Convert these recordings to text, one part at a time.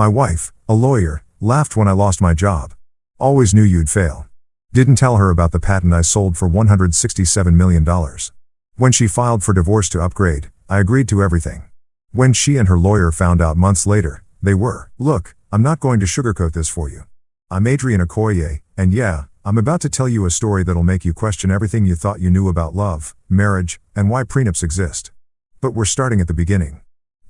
My wife, a lawyer, laughed when I lost my job. Always knew you'd fail. Didn't tell her about the patent I sold for $167 million. When she filed for divorce to upgrade, I agreed to everything. When she and her lawyer found out months later, they were, look, I'm not going to sugarcoat this for you. I'm Adrian Okoye, and yeah, I'm about to tell you a story that'll make you question everything you thought you knew about love, marriage, and why prenups exist. But we're starting at the beginning.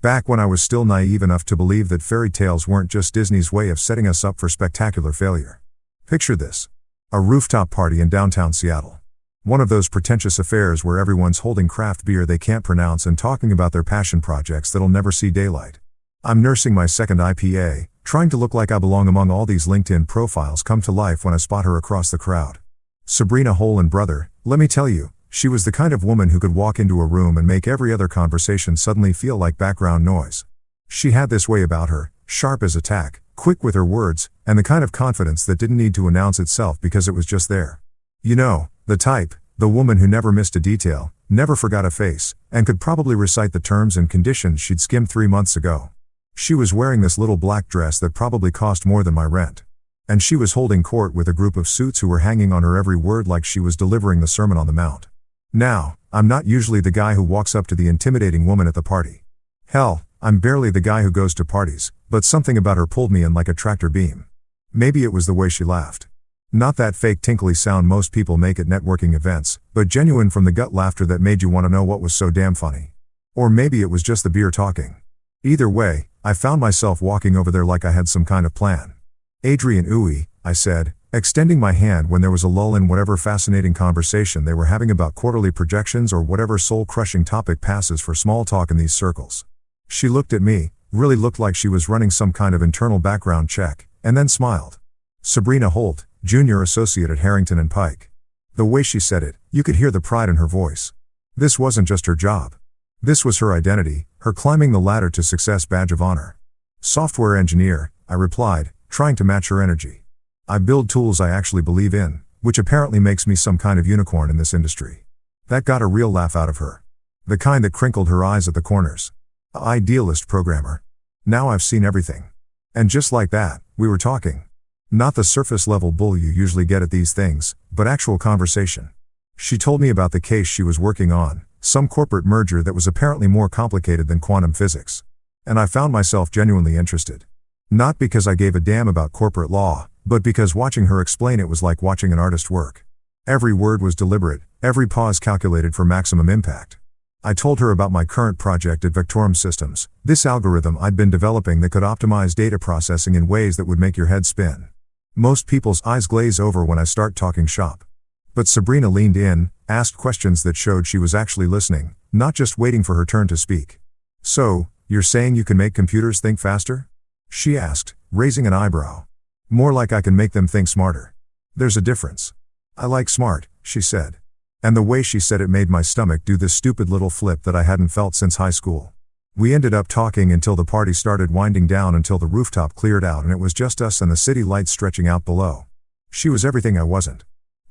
Back when I was still naive enough to believe that fairy tales weren't just Disney's way of setting us up for spectacular failure. Picture this. A rooftop party in downtown Seattle. One of those pretentious affairs where everyone's holding craft beer they can't pronounce and talking about their passion projects that'll never see daylight. I'm nursing my second IPA, trying to look like I belong among all these LinkedIn profiles come to life when I spot her across the crowd. Sabrina Hole and brother, let me tell you, she was the kind of woman who could walk into a room and make every other conversation suddenly feel like background noise. She had this way about her, sharp as a tack, quick with her words, and the kind of confidence that didn't need to announce itself because it was just there. You know, the type, the woman who never missed a detail, never forgot a face, and could probably recite the terms and conditions she'd skimmed 3 months ago. She was wearing this little black dress that probably cost more than my rent. And she was holding court with a group of suits who were hanging on her every word like she was delivering the Sermon on the Mount. Now, I'm not usually the guy who walks up to the intimidating woman at the party. Hell, I'm barely the guy who goes to parties, but something about her pulled me in like a tractor beam. Maybe it was the way she laughed. Not that fake tinkly sound most people make at networking events, but genuine from the gut laughter that made you want to know what was so damn funny. Or maybe it was just the beer talking. Either way, I found myself walking over there like I had some kind of plan. Adrian Uwe, I said, extending my hand when there was a lull in whatever fascinating conversation they were having about quarterly projections or whatever soul-crushing topic passes for small talk in these circles. She looked at me, really looked like she was running some kind of internal background check, and then smiled. Sabrina Holt, Junior Associate at Harrington & Pike. The way she said it, you could hear the pride in her voice. This wasn't just her job. This was her identity, her climbing the ladder to success badge of honor. Software engineer, I replied, trying to match her energy. I build tools I actually believe in, which apparently makes me some kind of unicorn in this industry. That got a real laugh out of her. The kind that crinkled her eyes at the corners. Idealist programmer. Now I've seen everything. And just like that, we were talking. Not the surface level bull you usually get at these things, but actual conversation. She told me about the case she was working on, some corporate merger that was apparently more complicated than quantum physics. And I found myself genuinely interested. Not because I gave a damn about corporate law, but because watching her explain it was like watching an artist work. Every word was deliberate, every pause calculated for maximum impact. I told her about my current project at Vectorum Systems, this algorithm I'd been developing that could optimize data processing in ways that would make your head spin. Most people's eyes glaze over when I start talking shop. But Sabrina leaned in, asked questions that showed she was actually listening, not just waiting for her turn to speak. So, you're saying you can make computers think faster? She asked, raising an eyebrow. More like I can make them think smarter. There's a difference. I like smart, she said. And the way she said it made my stomach do this stupid little flip that I hadn't felt since high school. We ended up talking until the party started winding down until the rooftop cleared out and it was just us and the city lights stretching out below. She was everything I wasn't.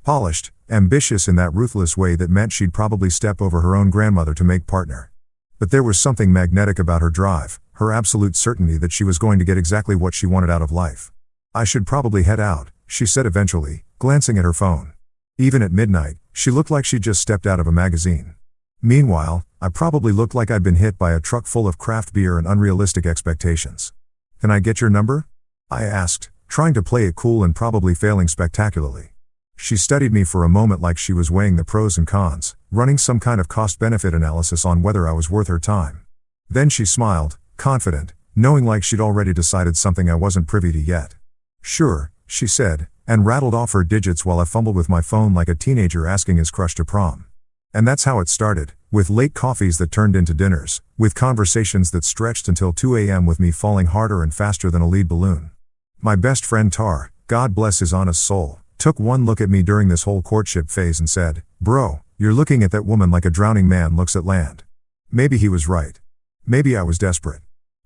Polished, ambitious in that ruthless way that meant she'd probably step over her own grandmother to make partner. But there was something magnetic about her drive, her absolute certainty that she was going to get exactly what she wanted out of life. I should probably head out, she said eventually, glancing at her phone. Even at midnight, she looked like she'd just stepped out of a magazine. Meanwhile, I probably looked like I'd been hit by a truck full of craft beer and unrealistic expectations. Can I get your number? I asked, trying to play it cool and probably failing spectacularly. She studied me for a moment like she was weighing the pros and cons, running some kind of cost-benefit analysis on whether I was worth her time. Then she smiled, confident, knowing like she'd already decided something I wasn't privy to yet. Sure, she said, and rattled off her digits while I fumbled with my phone like a teenager asking his crush to prom. And that's how it started, with late coffees that turned into dinners, with conversations that stretched until 2 a.m. with me falling harder and faster than a lead balloon. My best friend Tar, God bless his honest soul, took one look at me during this whole courtship phase and said, "Bro, you're looking at that woman like a drowning man looks at land." Maybe he was right. Maybe I was desperate.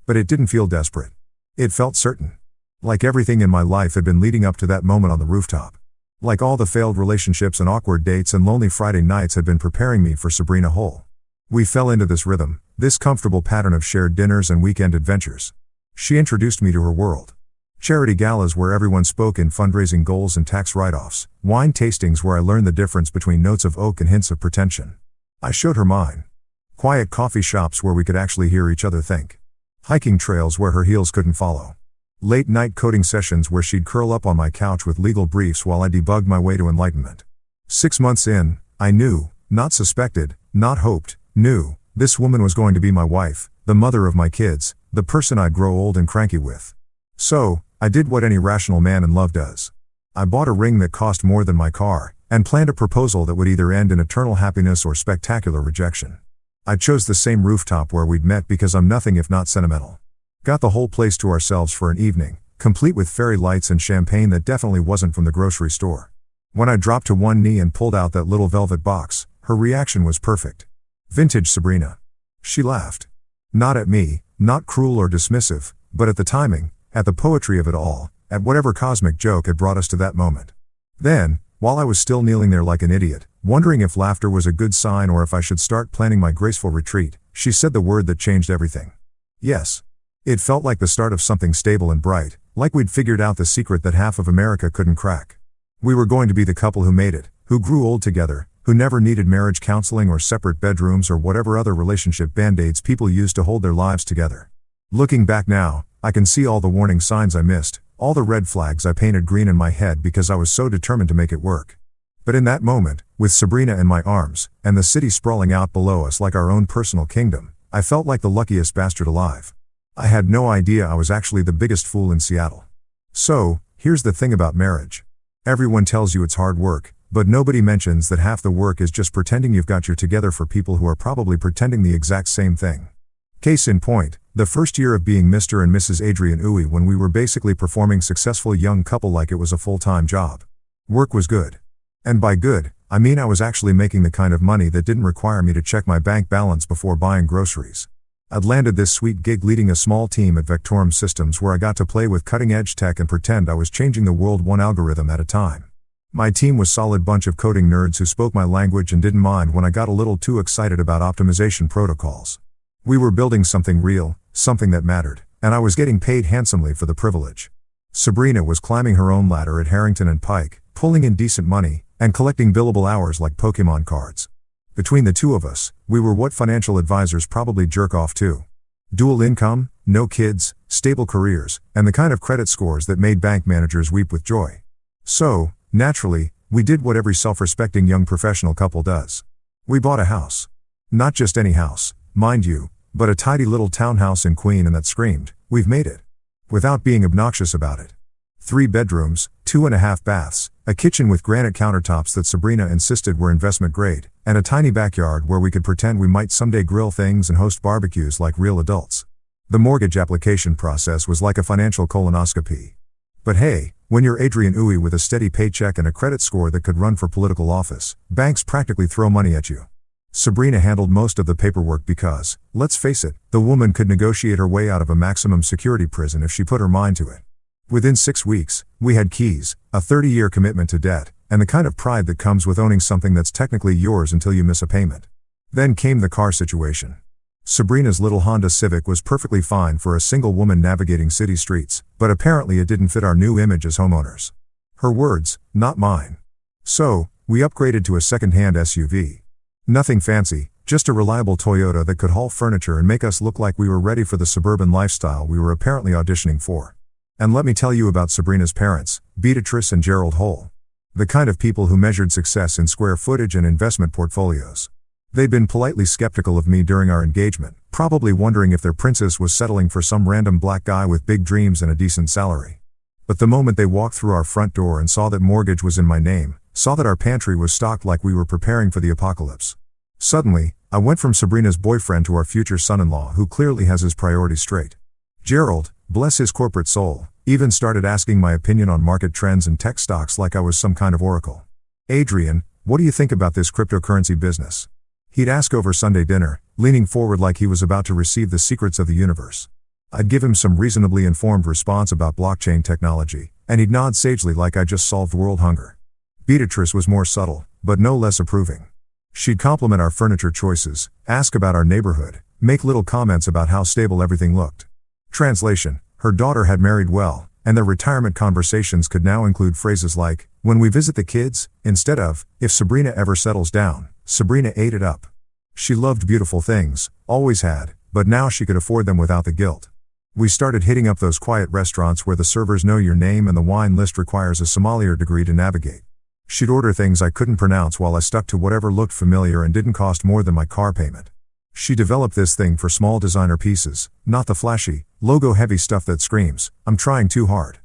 But it didn't feel desperate. It felt certain. Like everything in my life had been leading up to that moment on the rooftop. Like all the failed relationships and awkward dates and lonely Friday nights had been preparing me for Sabrina Hole. We fell into this rhythm, this comfortable pattern of shared dinners and weekend adventures. She introduced me to her world. Charity galas where everyone spoke in fundraising goals and tax write-offs, wine tastings where I learned the difference between notes of oak and hints of pretension. I showed her mine. Quiet coffee shops where we could actually hear each other think. Hiking trails where her heels couldn't follow. Late night coding sessions where she'd curl up on my couch with legal briefs while I debugged my way to enlightenment. 6 months in, I knew, not suspected, not hoped, knew, this woman was going to be my wife, the mother of my kids, the person I'd grow old and cranky with. So, I did what any rational man in love does. I bought a ring that cost more than my car, and planned a proposal that would either end in eternal happiness or spectacular rejection. I chose the same rooftop where we'd met because I'm nothing if not sentimental. Got the whole place to ourselves for an evening, complete with fairy lights and champagne that definitely wasn't from the grocery store. When I dropped to one knee and pulled out that little velvet box, her reaction was perfect. Vintage Sabrina. She laughed. Not at me, not cruel or dismissive, but at the timing, at the poetry of it all, at whatever cosmic joke had brought us to that moment. Then, while I was still kneeling there like an idiot, wondering if laughter was a good sign or if I should start planning my graceful retreat, she said the word that changed everything. Yes. It felt like the start of something stable and bright, like we'd figured out the secret that half of America couldn't crack. We were going to be the couple who made it, who grew old together, who never needed marriage counseling or separate bedrooms or whatever other relationship band-aids people use to hold their lives together. Looking back now, I can see all the warning signs I missed, all the red flags I painted green in my head because I was so determined to make it work. But in that moment, with Sabrina in my arms, and the city sprawling out below us like our own personal kingdom, I felt like the luckiest bastard alive. I had no idea I was actually the biggest fool in Seattle. So, here's the thing about marriage. Everyone tells you it's hard work, but nobody mentions that half the work is just pretending you've got your together for people who are probably pretending the exact same thing. Case in point, the first year of being Mr. and Mrs. Adrian Uwe when we were basically performing successful young couple like it was a full-time job. Work was good. And by good, I mean I was actually making the kind of money that didn't require me to check my bank balance before buying groceries. I'd landed this sweet gig leading a small team at Vectorum Systems where I got to play with cutting-edge tech and pretend I was changing the world one algorithm at a time. My team was a solid bunch of coding nerds who spoke my language and didn't mind when I got a little too excited about optimization protocols. We were building something real, something that mattered, and I was getting paid handsomely for the privilege. Sabrina was climbing her own ladder at Harrington and Pike, pulling in decent money, and collecting billable hours like Pokemon cards. Between the two of us, we were what financial advisors probably jerk off to. Dual income, no kids, stable careers, and the kind of credit scores that made bank managers weep with joy. So, naturally, we did what every self-respecting young professional couple does. We bought a house. Not just any house, mind you, but a tidy little townhouse in Queen and that screamed, we've made it. Without being obnoxious about it. 3 bedrooms, 2.5 baths, a kitchen with granite countertops that Sabrina insisted were investment grade, and a tiny backyard where we could pretend we might someday grill things and host barbecues like real adults. The mortgage application process was like a financial colonoscopy. But hey, when you're Adrian Uwe with a steady paycheck and a credit score that could run for political office, banks practically throw money at you. Sabrina handled most of the paperwork because, let's face it, the woman could negotiate her way out of a maximum security prison if she put her mind to it. Within 6 weeks, we had keys, a 30-year commitment to debt, and the kind of pride that comes with owning something that's technically yours until you miss a payment. Then came the car situation. Sabrina's little Honda Civic was perfectly fine for a single woman navigating city streets, but apparently it didn't fit our new image as homeowners. Her words, not mine. So, we upgraded to a second-hand SUV. Nothing fancy, just a reliable Toyota that could haul furniture and make us look like we were ready for the suburban lifestyle we were apparently auditioning for. And let me tell you about Sabrina's parents, Beatrice and Gerald Hole. The kind of people who measured success in square footage and investment portfolios. They'd been politely skeptical of me during our engagement, probably wondering if their princess was settling for some random black guy with big dreams and a decent salary. But the moment they walked through our front door and saw that mortgage was in my name, saw that our pantry was stocked like we were preparing for the apocalypse. Suddenly, I went from Sabrina's boyfriend to our future son-in-law who clearly has his priorities straight. Gerald, bless his corporate soul, even started asking my opinion on market trends and tech stocks like I was some kind of oracle. Adrian, what do you think about this cryptocurrency business? He'd ask over Sunday dinner, leaning forward like he was about to receive the secrets of the universe. I'd give him some reasonably informed response about blockchain technology, and he'd nod sagely like I just solved world hunger. Beatrice was more subtle, but no less approving. She'd compliment our furniture choices, ask about our neighborhood, make little comments about how stable everything looked. Translation, Her daughter had married well, and their retirement conversations could now include phrases like, "When we visit the kids," instead of, "If Sabrina ever settles down." Sabrina ate it up. She loved beautiful things, always had, but now she could afford them without the guilt. We started hitting up those quiet restaurants where the servers know your name and the wine list requires a sommelier degree to navigate. She'd order things I couldn't pronounce while I stuck to whatever looked familiar and didn't cost more than my car payment. She developed this thing for small designer pieces, not the flashy, logo-heavy stuff that screams, "I'm trying too hard."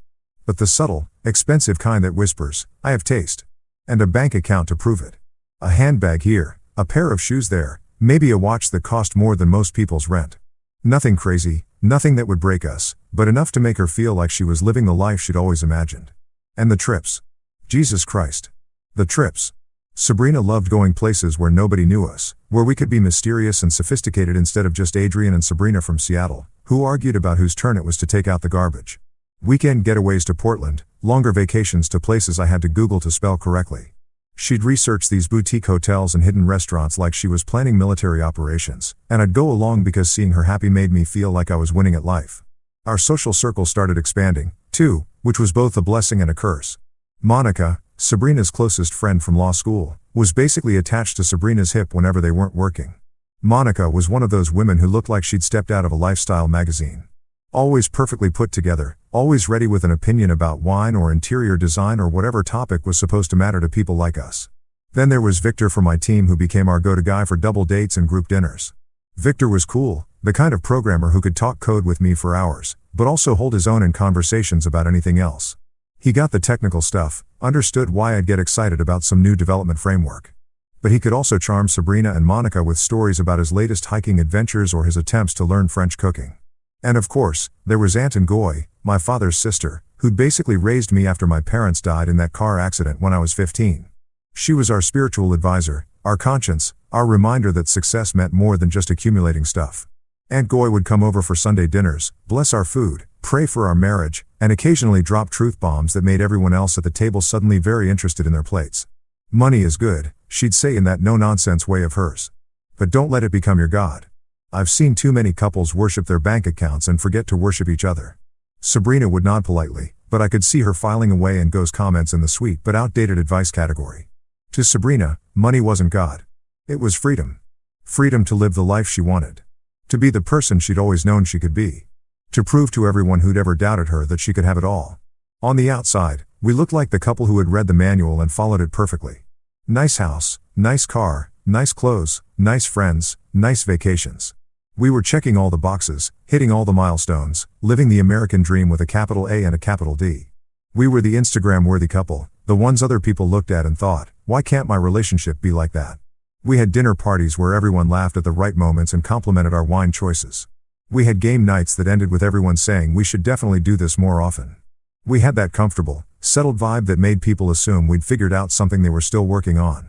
But the subtle, expensive kind that whispers, "I have taste." And a bank account to prove it. A handbag here, a pair of shoes there, maybe a watch that cost more than most people's rent. Nothing crazy, nothing that would break us, but enough to make her feel like she was living the life she'd always imagined. And the trips. Jesus Christ. The trips. Sabrina loved going places where nobody knew us, where we could be mysterious and sophisticated instead of just Adrian and Sabrina from Seattle, who argued about whose turn it was to take out the garbage. Weekend getaways to Portland, longer vacations to places I had to Google to spell correctly. She'd research these boutique hotels and hidden restaurants like she was planning military operations, and I'd go along because seeing her happy made me feel like I was winning at life. Our social circle started expanding, too, which was both a blessing and a curse. Monica, Sabrina's closest friend from law school, was basically attached to Sabrina's hip whenever they weren't working. Monica was one of those women who looked like she'd stepped out of a lifestyle magazine. Always perfectly put together, always ready with an opinion about wine or interior design or whatever topic was supposed to matter to people like us. Then there was Victor from my team, who became our go-to guy for double dates and group dinners. Victor was cool, the kind of programmer who could talk code with me for hours, but also hold his own in conversations about anything else. He got the technical stuff, understood why I'd get excited about some new development framework. But he could also charm Sabrina and Monica with stories about his latest hiking adventures or his attempts to learn French cooking. And of course, there was Aunt Ngoy, my father's sister, who'd basically raised me after my parents died in that car accident when I was 15. She was our spiritual advisor, our conscience, our reminder that success meant more than just accumulating stuff. Aunt Ngoy would come over for Sunday dinners, bless our food, pray for our marriage, and occasionally drop truth bombs that made everyone else at the table suddenly very interested in their plates. "Money is good," she'd say in that no-nonsense way of hers. "But don't let it become your God." I've seen too many couples worship their bank accounts and forget to worship each other. Sabrina would nod politely, but I could see her filing away Ngo's comments in the sweet but outdated advice category. To Sabrina, money wasn't God. It was freedom. Freedom to live the life she wanted. To be the person she'd always known she could be. To prove to everyone who'd ever doubted her that she could have it all. On the outside, we looked like the couple who had read the manual and followed it perfectly. Nice house, nice car, nice clothes, nice friends, nice vacations. We were checking all the boxes, hitting all the milestones, living the American dream with a capital A and a capital D. We were the Instagram-worthy couple, the ones other people looked at and thought, "Why can't my relationship be like that?" We had dinner parties where everyone laughed at the right moments and complimented our wine choices. We had game nights that ended with everyone saying we should definitely do this more often. We had that comfortable, settled vibe that made people assume we'd figured out something they were still working on.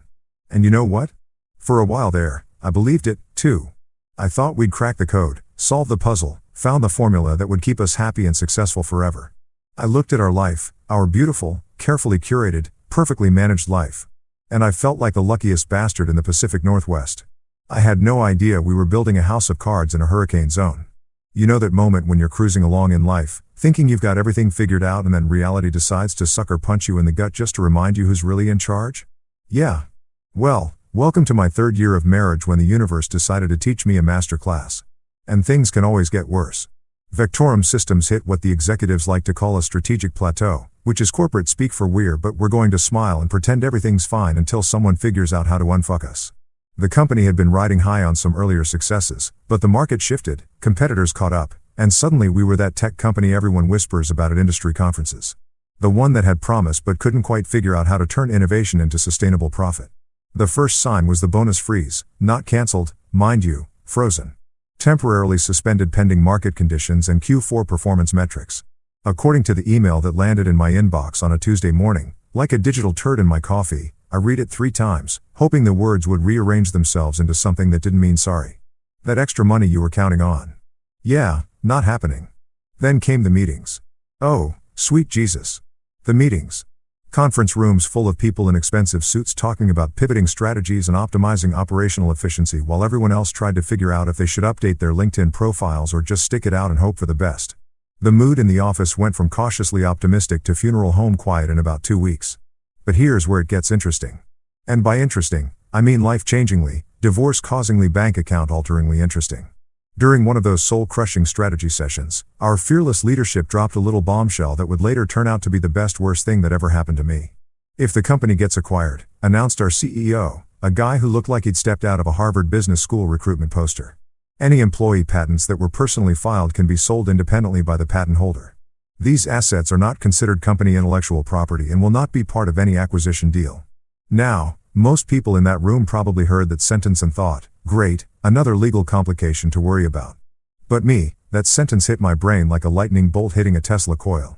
And you know what? For a while there, I believed it, too. I thought we'd crack the code, solve the puzzle, found the formula that would keep us happy and successful forever. I looked at our life, our beautiful, carefully curated, perfectly managed life. And I felt like the luckiest bastard in the Pacific Northwest. I had no idea we were building a house of cards in a hurricane zone. You know that moment when you're cruising along in life, thinking you've got everything figured out, and then reality decides to sucker punch you in the gut just to remind you who's really in charge? Yeah. Well, welcome to my third year of marriage when the universe decided to teach me a master class. And things can always get worse. Vectorum Systems hit what the executives like to call a strategic plateau, which is corporate speak for we're going to smile and pretend everything's fine until someone figures out how to unfuck us. The company had been riding high on some earlier successes, but the market shifted, competitors caught up, and suddenly we were that tech company everyone whispers about at industry conferences. The one that had promise but couldn't quite figure out how to turn innovation into sustainable profit. The first sign was the bonus freeze, not cancelled, mind you, frozen. Temporarily suspended pending market conditions and Q4 performance metrics. According to the email that landed in my inbox on a Tuesday morning, like a digital turd in my coffee, I read it 3 times, hoping the words would rearrange themselves into something that didn't mean sorry. That extra money you were counting on. Yeah, not happening. Then came the meetings. Oh, sweet Jesus. The meetings. Conference rooms full of people in expensive suits talking about pivoting strategies and optimizing operational efficiency while everyone else tried to figure out if they should update their LinkedIn profiles or just stick it out and hope for the best. The mood in the office went from cautiously optimistic to funeral home quiet in about 2 weeks. But here's where it gets interesting. And by interesting, I mean life-changingly, divorce-causingly bank account alteringly interesting. During one of those soul-crushing strategy sessions, our fearless leadership dropped a little bombshell that would later turn out to be the best worst thing that ever happened to me. If the company gets acquired, announced our CEO, a guy who looked like he'd stepped out of a Harvard Business School recruitment poster. Any employee patents that were personally filed can be sold independently by the patent holder. These assets are not considered company intellectual property and will not be part of any acquisition deal. Now, most people in that room probably heard that sentence and thought, great, another legal complication to worry about. But me, that sentence hit my brain like a lightning bolt hitting a Tesla coil.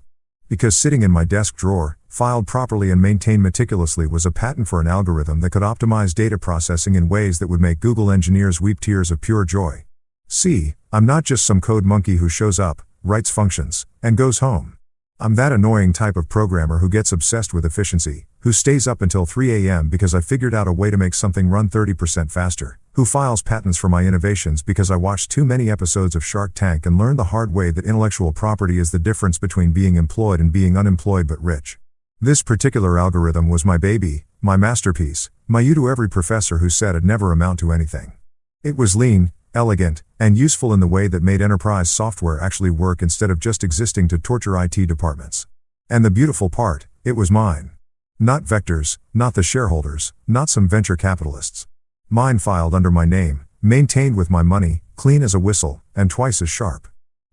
Because sitting in my desk drawer, filed properly and maintained meticulously, was a patent for an algorithm that could optimize data processing in ways that would make Google engineers weep tears of pure joy. See, I'm not just some code monkey who shows up, writes functions, and goes home. I'm that annoying type of programmer who gets obsessed with efficiency, who stays up until 3 a.m. because I figured out a way to make something run 30% faster, who files patents for my innovations because I watched too many episodes of Shark Tank and learned the hard way that intellectual property is the difference between being employed and being unemployed but rich. This particular algorithm was my baby, my masterpiece, my you-to-every professor who said it'd never amount to anything. It was lean, elegant, and useful in the way that made enterprise software actually work instead of just existing to torture IT departments. And the beautiful part, it was mine. Not Vector's, not the shareholders, not some venture capitalists. Mine, filed under my name, maintained with my money, clean as a whistle, and twice as sharp.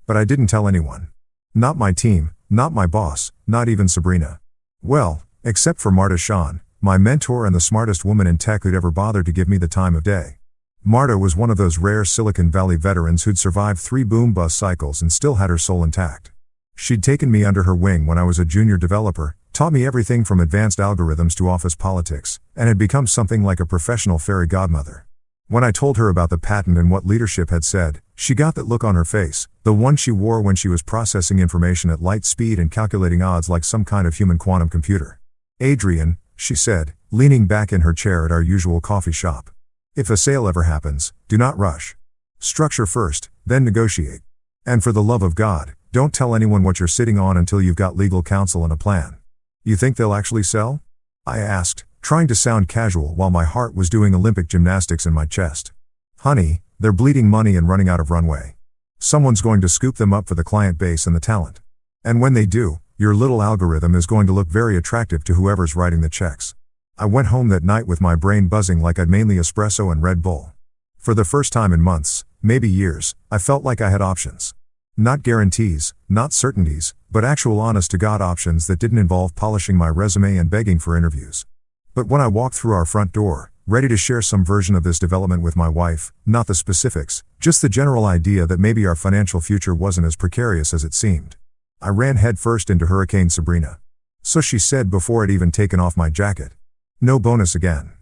But I didn't tell anyone. Not my team, not my boss, not even Sabrina. Well, except for Marta Sean, my mentor and the smartest woman in tech who'd ever bothered to give me the time of day. Marta was one of those rare Silicon Valley veterans who'd survived 3 boom-bust cycles and still had her soul intact. She'd taken me under her wing when I was a junior developer, taught me everything from advanced algorithms to office politics, and had become something like a professional fairy godmother. When I told her about the patent and what leadership had said, she got that look on her face, the one she wore when she was processing information at light speed and calculating odds like some kind of human quantum computer. "Adrian," she said, leaning back in her chair at our usual coffee shop. "If a sale ever happens, do not rush. Structure first, then negotiate. And for the love of God, don't tell anyone what you're sitting on until you've got legal counsel and a plan." "You think they'll actually sell?" I asked, trying to sound casual while my heart was doing Olympic gymnastics in my chest. "Honey, they're bleeding money and running out of runway. Someone's going to scoop them up for the client base and the talent. And when they do, your little algorithm is going to look very attractive to whoever's writing the checks." I went home that night with my brain buzzing like I'd mainly espresso and Red Bull. For the first time in months, maybe years, I felt like I had options. Not guarantees, not certainties, but actual honest-to-God options that didn't involve polishing my resume and begging for interviews. But when I walked through our front door, ready to share some version of this development with my wife, not the specifics, just the general idea that maybe our financial future wasn't as precarious as it seemed, I ran headfirst into Hurricane Sabrina. "So," she said before I'd even taken off my jacket. "No bonus again."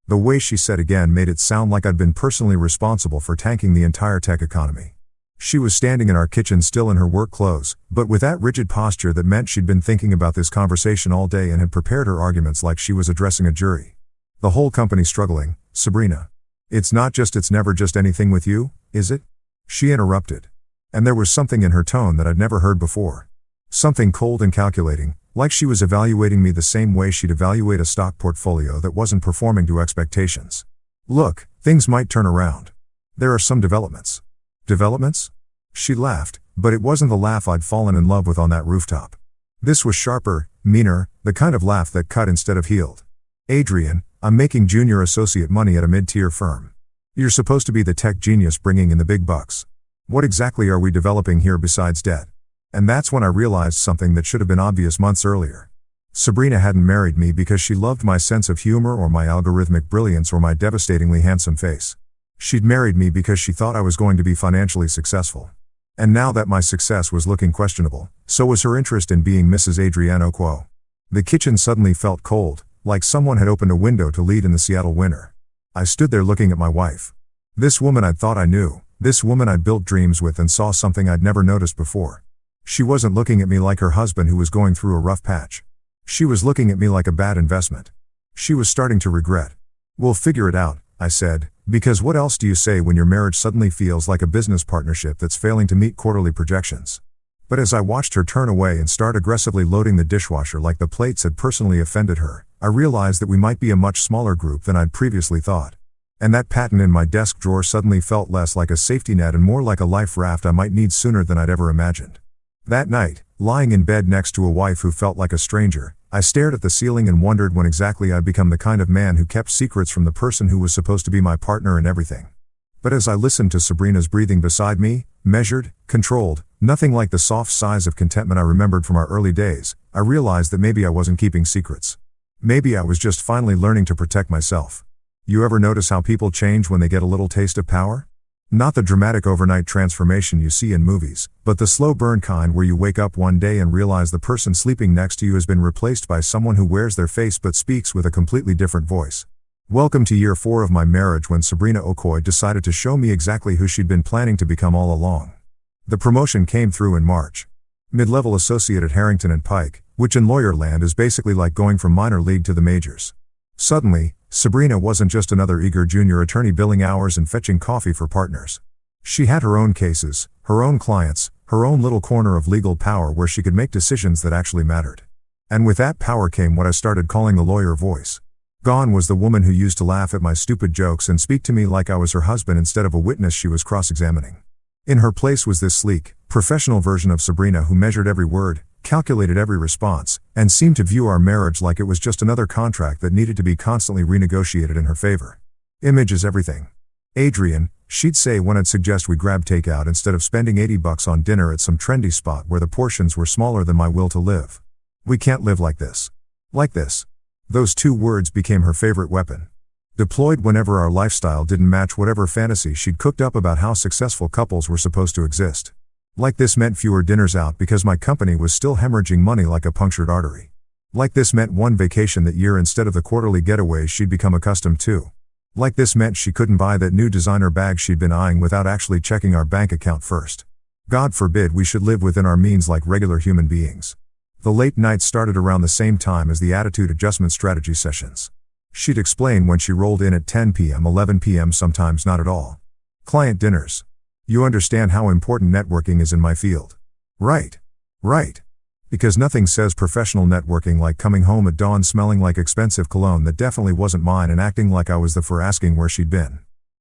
The way she said again made it sound like I'd been personally responsible for tanking the entire tech economy. She was standing in our kitchen still in her work clothes, but with that rigid posture that meant she'd been thinking about this conversation all day and had prepared her arguments like she was addressing a jury. "The whole company struggling, Sabrina. It's never just anything with you, is it?" she interrupted. And there was something in her tone that I'd never heard before. Something cold and calculating, like she was evaluating me the same way she'd evaluate a stock portfolio that wasn't performing to expectations. "Look, things might turn around. There are some developments." "Developments?" She laughed, but it wasn't the laugh I'd fallen in love with on that rooftop. This was sharper, meaner, the kind of laugh that cut instead of healed. "Adrian, I'm making junior associate money at a mid-tier firm. You're supposed to be the tech genius bringing in the big bucks. What exactly are we developing here besides debt?" And that's when I realized something that should have been obvious months earlier. Sabrina hadn't married me because she loved my sense of humor or my algorithmic brilliance or my devastatingly handsome face. She'd married me because she thought I was going to be financially successful. And now that my success was looking questionable, so was her interest in being Mrs. Adriano Cuo. The kitchen suddenly felt cold, like someone had opened a window to lead in the Seattle winter. I stood there looking at my wife. This woman I'd thought I knew, this woman I'd built dreams with and saw something I'd never noticed before. She wasn't looking at me like her husband who was going through a rough patch. She was looking at me like a bad investment. She was starting to regret. "We'll figure it out," I said, because what else do you say when your marriage suddenly feels like a business partnership that's failing to meet quarterly projections? But as I watched her turn away and start aggressively loading the dishwasher like the plates had personally offended her, I realized that we might be a much smaller group than I'd previously thought. And that patent in my desk drawer suddenly felt less like a safety net and more like a life raft I might need sooner than I'd ever imagined. That night, lying in bed next to a wife who felt like a stranger, I stared at the ceiling and wondered when exactly I'd become the kind of man who kept secrets from the person who was supposed to be my partner in everything. But as I listened to Sabrina's breathing beside me, measured, controlled, nothing like the soft sighs of contentment I remembered from our early days, I realized that maybe I wasn't keeping secrets. Maybe I was just finally learning to protect myself. You ever notice how people change when they get a little taste of power? Not the dramatic overnight transformation you see in movies, but the slow burn kind where you wake up one day and realize the person sleeping next to you has been replaced by someone who wears their face but speaks with a completely different voice. Welcome to year 4 of my marriage, when Sabrina Okoye decided to show me exactly who she'd been planning to become all along. The promotion came through in March. Mid-level associate at Harrington and Pike, which in lawyer land is basically like going from minor league to the majors. Suddenly, Sabrina wasn't just another eager junior attorney billing hours and fetching coffee for partners. She had her own cases, her own clients, her own little corner of legal power where she could make decisions that actually mattered. And with that power came what I started calling the lawyer voice. Gone was the woman who used to laugh at my stupid jokes and speak to me like I was her husband instead of a witness she was cross-examining. In her place was this sleek, professional version of Sabrina who measured every word, calculated every response, and seemed to view our marriage like it was just another contract that needed to be constantly renegotiated in her favor. Image is everything. Adrian, she'd say when I'd suggest we grab takeout instead of spending $80 on dinner at some trendy spot where the portions were smaller than my will to live. We can't live like this. Like this. Those 2 words became her favorite weapon. Deployed whenever our lifestyle didn't match whatever fantasy she'd cooked up about how successful couples were supposed to exist. Like this meant fewer dinners out because my company was still hemorrhaging money like a punctured artery. Like this meant one vacation that year instead of the quarterly getaways she'd become accustomed to. Like this meant she couldn't buy that new designer bag she'd been eyeing without actually checking our bank account first. God forbid we should live within our means like regular human beings. The late nights started around the same time as the attitude adjustment strategy sessions. She'd explain when she rolled in at 10 p.m., 11 p.m., sometimes not at all. Client dinners. You understand how important networking is in my field. Right. Right. Because nothing says professional networking like coming home at dawn smelling like expensive cologne that definitely wasn't mine and acting like I was the for asking where she'd been.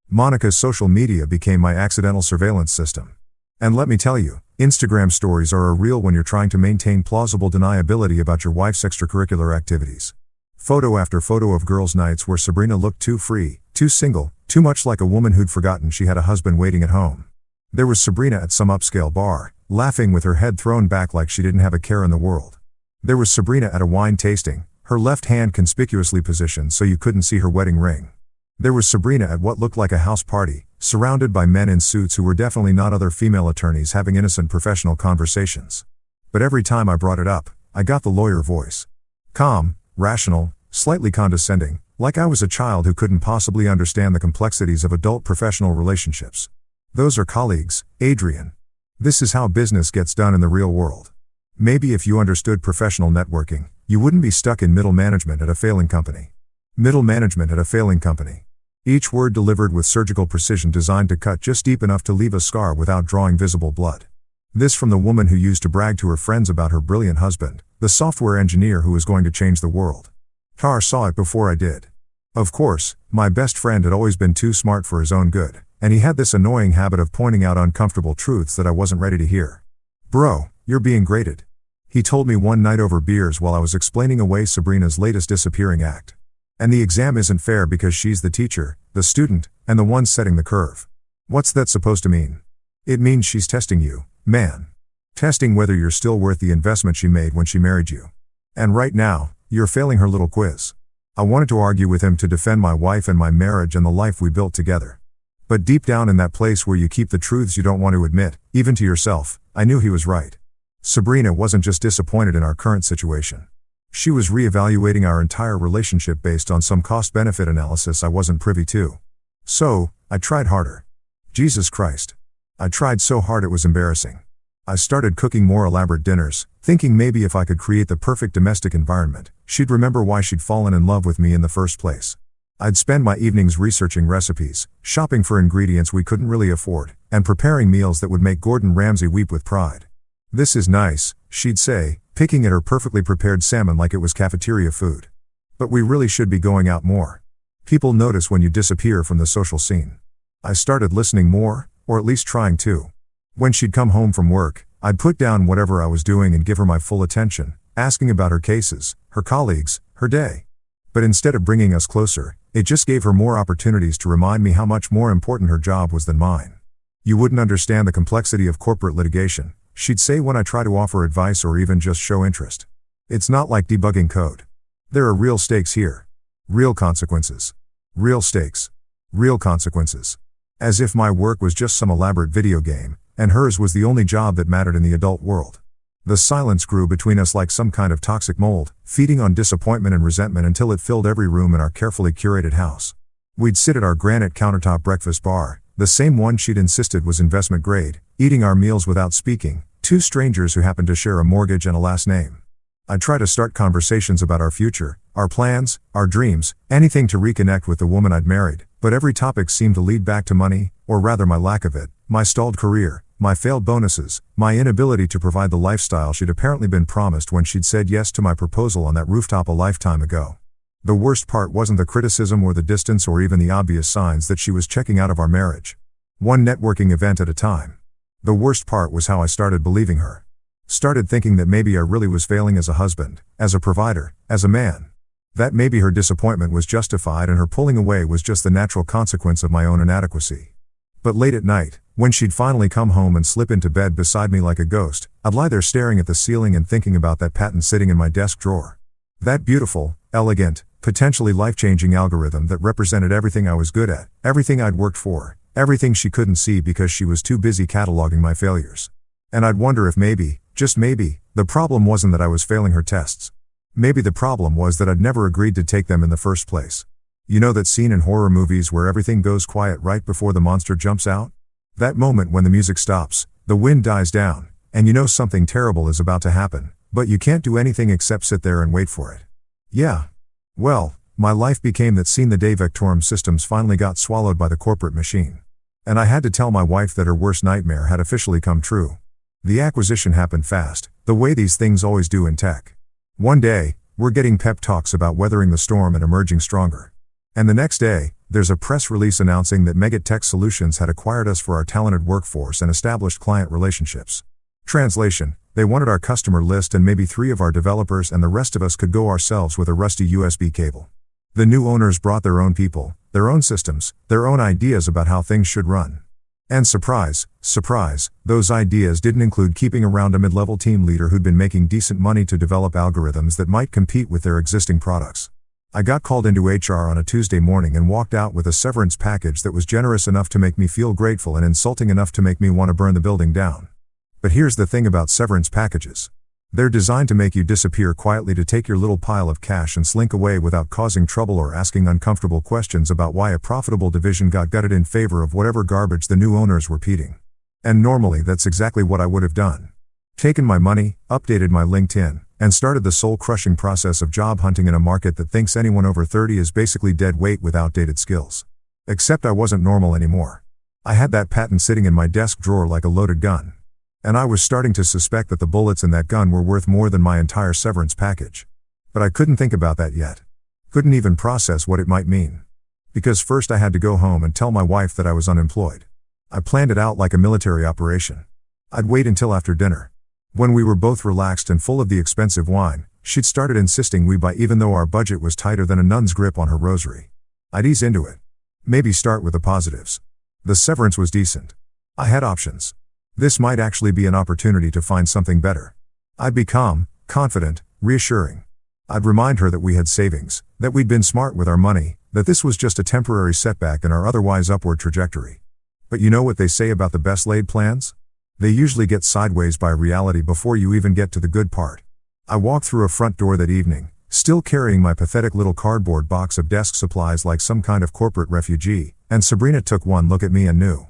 Monica's social media became my accidental surveillance system. And let me tell you, Instagram stories are a real when you're trying to maintain plausible deniability about your wife's extracurricular activities. Photo after photo of girls' nights where Sabrina looked too free, too single, too much like a woman who'd forgotten she had a husband waiting at home. There was Sabrina at some upscale bar, laughing with her head thrown back like she didn't have a care in the world. There was Sabrina at a wine tasting, her left hand conspicuously positioned so you couldn't see her wedding ring. There was Sabrina at what looked like a house party, surrounded by men in suits who were definitely not other female attorneys having innocent professional conversations. But every time I brought it up, I got the lawyer voice. Calm, rational, slightly condescending, like I was a child who couldn't possibly understand the complexities of adult professional relationships. Those are colleagues, Adrian. This is how business gets done in the real world. Maybe if you understood professional networking, you wouldn't be stuck in middle management at a failing company. Middle management at a failing company. Each word delivered with surgical precision designed to cut just deep enough to leave a scar without drawing visible blood. This from the woman who used to brag to her friends about her brilliant husband, the software engineer who was going to change the world. Tar saw it before I did. Of course, my best friend had always been too smart for his own good, and he had this annoying habit of pointing out uncomfortable truths that I wasn't ready to hear. Bro, you're being graded. He told me one night over beers while I was explaining away Sabrina's latest disappearing act. And the exam isn't fair because she's the teacher, the student, and the one setting the curve. What's that supposed to mean? It means she's testing you, man. Testing whether you're still worth the investment she made when she married you. And right now, you're failing her little quiz. I wanted to argue with him to defend my wife and my marriage and the life we built together. But deep down in that place where you keep the truths you don't want to admit, even to yourself, I knew he was right. Sabrina wasn't just disappointed in our current situation. She was reevaluating our entire relationship based on some cost-benefit analysis I wasn't privy to. So, I tried harder. Jesus Christ. I tried so hard it was embarrassing. I started cooking more elaborate dinners, thinking maybe if I could create the perfect domestic environment, she'd remember why she'd fallen in love with me in the first place. I'd spend my evenings researching recipes, shopping for ingredients we couldn't really afford, and preparing meals that would make Gordon Ramsay weep with pride. "This is nice," she'd say, picking at her perfectly prepared salmon like it was cafeteria food. "But we really should be going out more. People notice when you disappear from the social scene." I started listening more, or at least trying to. When she'd come home from work, I'd put down whatever I was doing and give her my full attention, asking about her cases, her colleagues, her day. But instead of bringing us closer, it just gave her more opportunities to remind me how much more important her job was than mine. "You wouldn't understand the complexity of corporate litigation," she'd say when I try to offer advice or even just show interest. "It's not like debugging code. There are real stakes here. Real consequences. Real stakes. Real consequences." As if my work was just some elaborate video game, and hers was the only job that mattered in the adult world. The silence grew between us like some kind of toxic mold, feeding on disappointment and resentment until it filled every room in our carefully curated house. We'd sit at our granite countertop breakfast bar, the same one she'd insisted was investment grade, eating our meals without speaking, two strangers who happened to share a mortgage and a last name. I'd try to start conversations about our future, our plans, our dreams, anything to reconnect with the woman I'd married, but every topic seemed to lead back to money, or rather my lack of it, my stalled career, my failed bonuses, my inability to provide the lifestyle she'd apparently been promised when she'd said yes to my proposal on that rooftop a lifetime ago. The worst part wasn't the criticism or the distance or even the obvious signs that she was checking out of our marriage. One networking event at a time. The worst part was how I started believing her. Started thinking that maybe I really was failing as a husband, as a provider, as a man. That maybe her disappointment was justified and her pulling away was just the natural consequence of my own inadequacy. But late at night, when she'd finally come home and slip into bed beside me like a ghost, I'd lie there staring at the ceiling and thinking about that patent sitting in my desk drawer. That beautiful, elegant, potentially life-changing algorithm that represented everything I was good at, everything I'd worked for, everything she couldn't see because she was too busy cataloging my failures. And I'd wonder if maybe, just maybe, the problem wasn't that I was failing her tests. Maybe the problem was that I'd never agreed to take them in the first place. You know that scene in horror movies where everything goes quiet right before the monster jumps out? That moment when the music stops, the wind dies down, and you know something terrible is about to happen, but you can't do anything except sit there and wait for it. Yeah. Well, my life became that scene the day Vectorum Systems finally got swallowed by the corporate machine. And I had to tell my wife that her worst nightmare had officially come true. The acquisition happened fast, the way these things always do in tech. One day, we're getting pep talks about weathering the storm and emerging stronger. And the next day, there's a press release announcing that Megit Tech Solutions had acquired us for our talented workforce and established client relationships. Translation: they wanted our customer list and maybe 3 of our developers, and the rest of us could go ourselves with a rusty USB cable. The new owners brought their own people, their own systems, their own ideas about how things should run. And surprise, surprise, those ideas didn't include keeping around a mid-level team leader who'd been making decent money to develop algorithms that might compete with their existing products. I got called into HR on a Tuesday morning and walked out with a severance package that was generous enough to make me feel grateful and insulting enough to make me want to burn the building down. But here's the thing about severance packages. They're designed to make you disappear quietly, to take your little pile of cash and slink away without causing trouble or asking uncomfortable questions about why a profitable division got gutted in favor of whatever garbage the new owners were peddling. And normally that's exactly what I would have done. Taken my money, updated my LinkedIn, and started the soul-crushing process of job hunting in a market that thinks anyone over 30 is basically dead weight with outdated skills. Except I wasn't normal anymore. I had that patent sitting in my desk drawer like a loaded gun. And I was starting to suspect that the bullets in that gun were worth more than my entire severance package. But I couldn't think about that yet. Couldn't even process what it might mean. Because first I had to go home and tell my wife that I was unemployed. I planned it out like a military operation. I'd wait until after dinner. When we were both relaxed and full of the expensive wine, she'd started insisting we buy even though our budget was tighter than a nun's grip on her rosary. I'd ease into it. Maybe start with the positives. The severance was decent. I had options. This might actually be an opportunity to find something better. I'd be calm, confident, reassuring. I'd remind her that we had savings, that we'd been smart with our money, that this was just a temporary setback in our otherwise upward trajectory. But you know what they say about the best laid plans? They usually get sideways by reality before you even get to the good part. I walked through a front door that evening, still carrying my pathetic little cardboard box of desk supplies like some kind of corporate refugee, and Sabrina took one look at me and knew.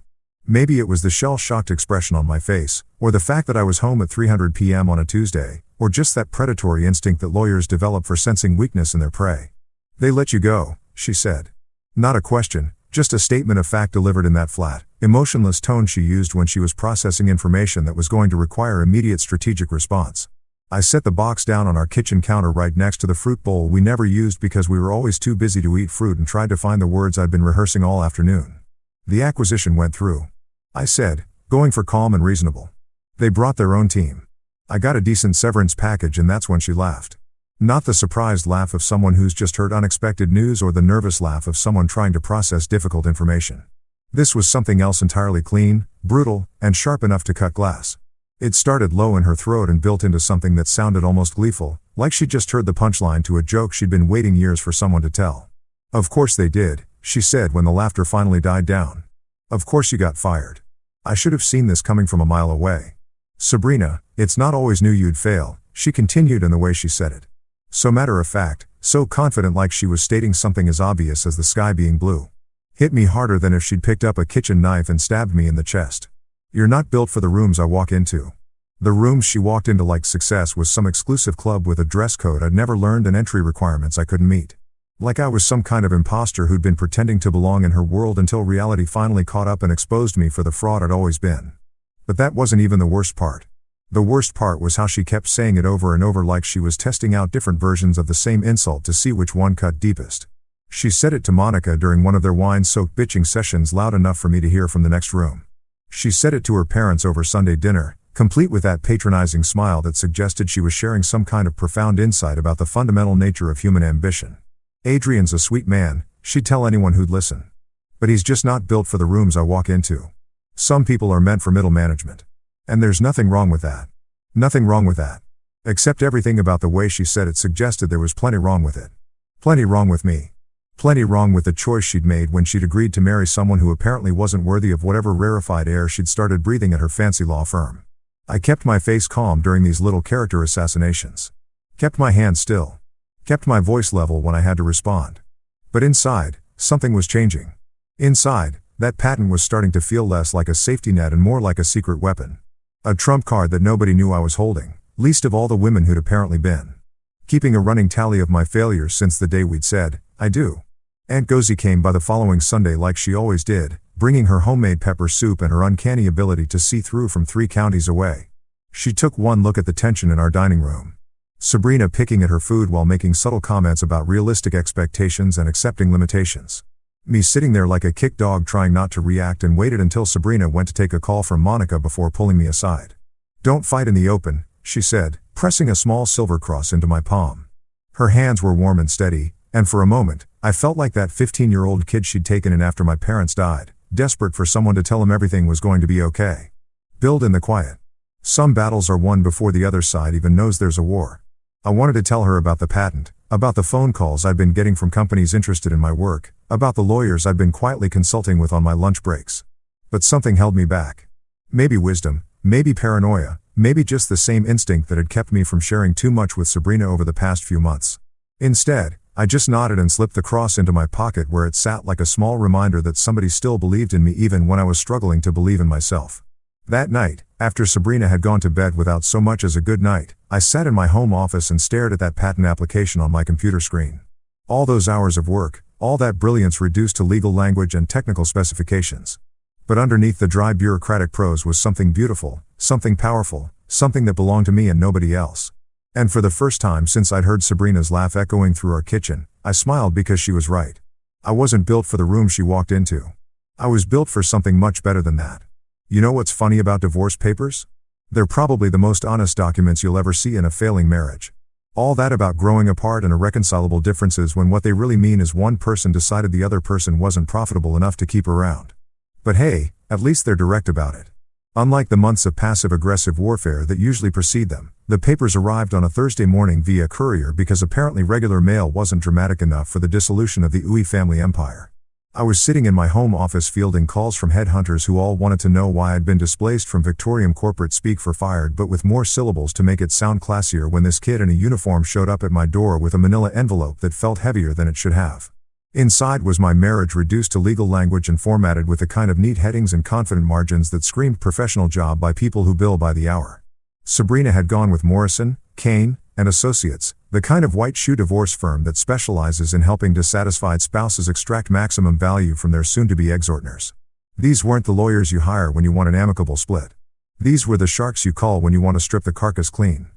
Maybe it was the shell-shocked expression on my face, or the fact that I was home at 3:00 p.m. on a Tuesday, or just that predatory instinct that lawyers develop for sensing weakness in their prey. "They let you go," she said. "Not a question, Just a statement of fact delivered in that flat, emotionless tone she used when she was processing information that was going to require immediate strategic response. I set the box down on our kitchen counter right next to the fruit bowl we never used because we were always too busy to eat fruit, and tried to find the words I'd been rehearsing all afternoon. The acquisition went through, I said, going for calm and reasonable. They brought their own team. I got a decent severance package, and that's when she laughed. Not the surprised laugh of someone who's just heard unexpected news, or the nervous laugh of someone trying to process difficult information. This was something else entirely, clean, brutal, and sharp enough to cut glass. It started low in her throat and built into something that sounded almost gleeful, like she'd just heard the punchline to a joke she'd been waiting years for someone to tell. "Of course they did," she said when the laughter finally died down. "Of course you got fired. I should have seen this coming from a mile away. Sabrina, it's not always knew you'd fail," she continued, in the way she said it. So matter of fact, so confident, like she was stating something as obvious as the sky being blue. Hit me harder than if she'd picked up a kitchen knife and stabbed me in the chest. "You're not built for the rooms I walk into." The rooms she walked into like success was some exclusive club with a dress code I'd never learned and entry requirements I couldn't meet. Like I was some kind of imposter who'd been pretending to belong in her world until reality finally caught up and exposed me for the fraud I'd always been. But that wasn't even the worst part. The worst part was how she kept saying it over and over, like she was testing out different versions of the same insult to see which one cut deepest. She said it to Monica during one of their wine-soaked bitching sessions, loud enough for me to hear from the next room. She said it to her parents over Sunday dinner, complete with that patronizing smile that suggested she was sharing some kind of profound insight about the fundamental nature of human ambition. "Adrian's a sweet man," she'd tell anyone who'd listen. "But he's just not built for the rooms I walk into. Some people are meant for middle management. And there's nothing wrong with that. Nothing wrong with that." Except everything about the way she said it suggested there was plenty wrong with it. Plenty wrong with me. Plenty wrong with the choice she'd made when she'd agreed to marry someone who apparently wasn't worthy of whatever rarefied air she'd started breathing at her fancy law firm. I kept my face calm during these little character assassinations. Kept my hands still. Kept my voice level when I had to respond. But inside, something was changing. Inside, that patent was starting to feel less like a safety net and more like a secret weapon. A trump card that nobody knew I was holding, least of all the women who'd apparently been keeping a running tally of my failures since the day we'd said, "I do." Aunt Gozie came by the following Sunday like she always did, bringing her homemade pepper soup and her uncanny ability to see through from 3 counties away. She took one look at the tension in our dining room. Sabrina picking at her food while making subtle comments about realistic expectations and accepting limitations. Me sitting there like a kicked dog trying not to react, and waited until Sabrina went to take a call from Monica before pulling me aside. "Don't fight in the open," she said, pressing a small silver cross into my palm. Her hands were warm and steady, and for a moment, I felt like that 15-year-old kid she'd taken in after my parents died, desperate for someone to tell him everything was going to be okay. Build in the quiet. Some battles are won before the other side even knows there's a war. I wanted to tell her about the patent, about the phone calls I'd been getting from companies interested in my work, about the lawyers I'd been quietly consulting with on my lunch breaks. But something held me back. Maybe wisdom, maybe paranoia, maybe just the same instinct that had kept me from sharing too much with Sabrina over the past few months. Instead, I just nodded and slipped the cross into my pocket, where it sat like a small reminder that somebody still believed in me even when I was struggling to believe in myself. That night, after Sabrina had gone to bed without so much as a good night, I sat in my home office and stared at that patent application on my computer screen. All those hours of work, all that brilliance reduced to legal language and technical specifications. But underneath the dry bureaucratic prose was something beautiful, something powerful, something that belonged to me and nobody else. And for the first time since I'd heard Sabrina's laugh echoing through our kitchen, I smiled because she was right. I wasn't built for the room she walked into. I was built for something much better than that. You know what's funny about divorce papers? They're probably the most honest documents you'll ever see in a failing marriage. All that about growing apart and irreconcilable differences when what they really mean is one person decided the other person wasn't profitable enough to keep around. But hey, at least they're direct about it. Unlike the months of passive-aggressive warfare that usually precede them, the papers arrived on a Thursday morning via courier because apparently regular mail wasn't dramatic enough for the dissolution of the Uy family empire. I was sitting in my home office fielding calls from headhunters who all wanted to know why I'd been displaced from Victorian corporate speak for fired, but with more syllables to make it sound classier, when this kid in a uniform showed up at my door with a manila envelope that felt heavier than it should have. Inside was my marriage reduced to legal language and formatted with the kind of neat headings and confident margins that screamed professional job by people who bill by the hour. Sabrina had gone with Morrison, Kane, and Associates, The kind of white shoe divorce firm that specializes in helping dissatisfied spouses extract maximum value from their soon-to-be exortners. These weren't the lawyers you hire when you want an amicable split. These were the sharks you call when you want to strip the carcass clean.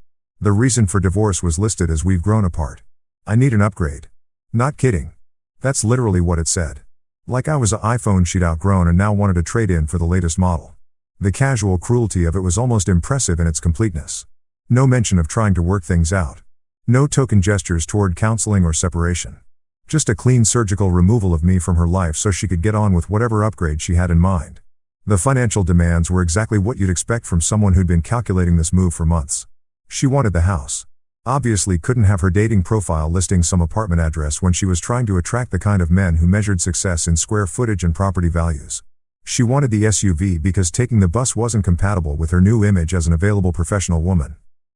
The reason for divorce was listed as "we've grown apart. I need an upgrade." Not kidding. That's literally what it said. Like I was an iPhone she'd outgrown and now wanted to trade in for the latest model. The casual cruelty of it was almost impressive in its completeness. No mention of trying to work things out. No token gestures toward counseling or separation. Just a clean surgical removal of me from her life so she could get on with whatever upgrade she had in mind. The financial demands were exactly what you'd expect from someone who'd been calculating this move for months. She wanted the house. Obviously couldn't have her dating profile listing some apartment address when she was trying to attract the kind of men who measured success in square footage and property values. She wanted the SUV because taking the bus wasn't compatible with her new image as an available professional woman.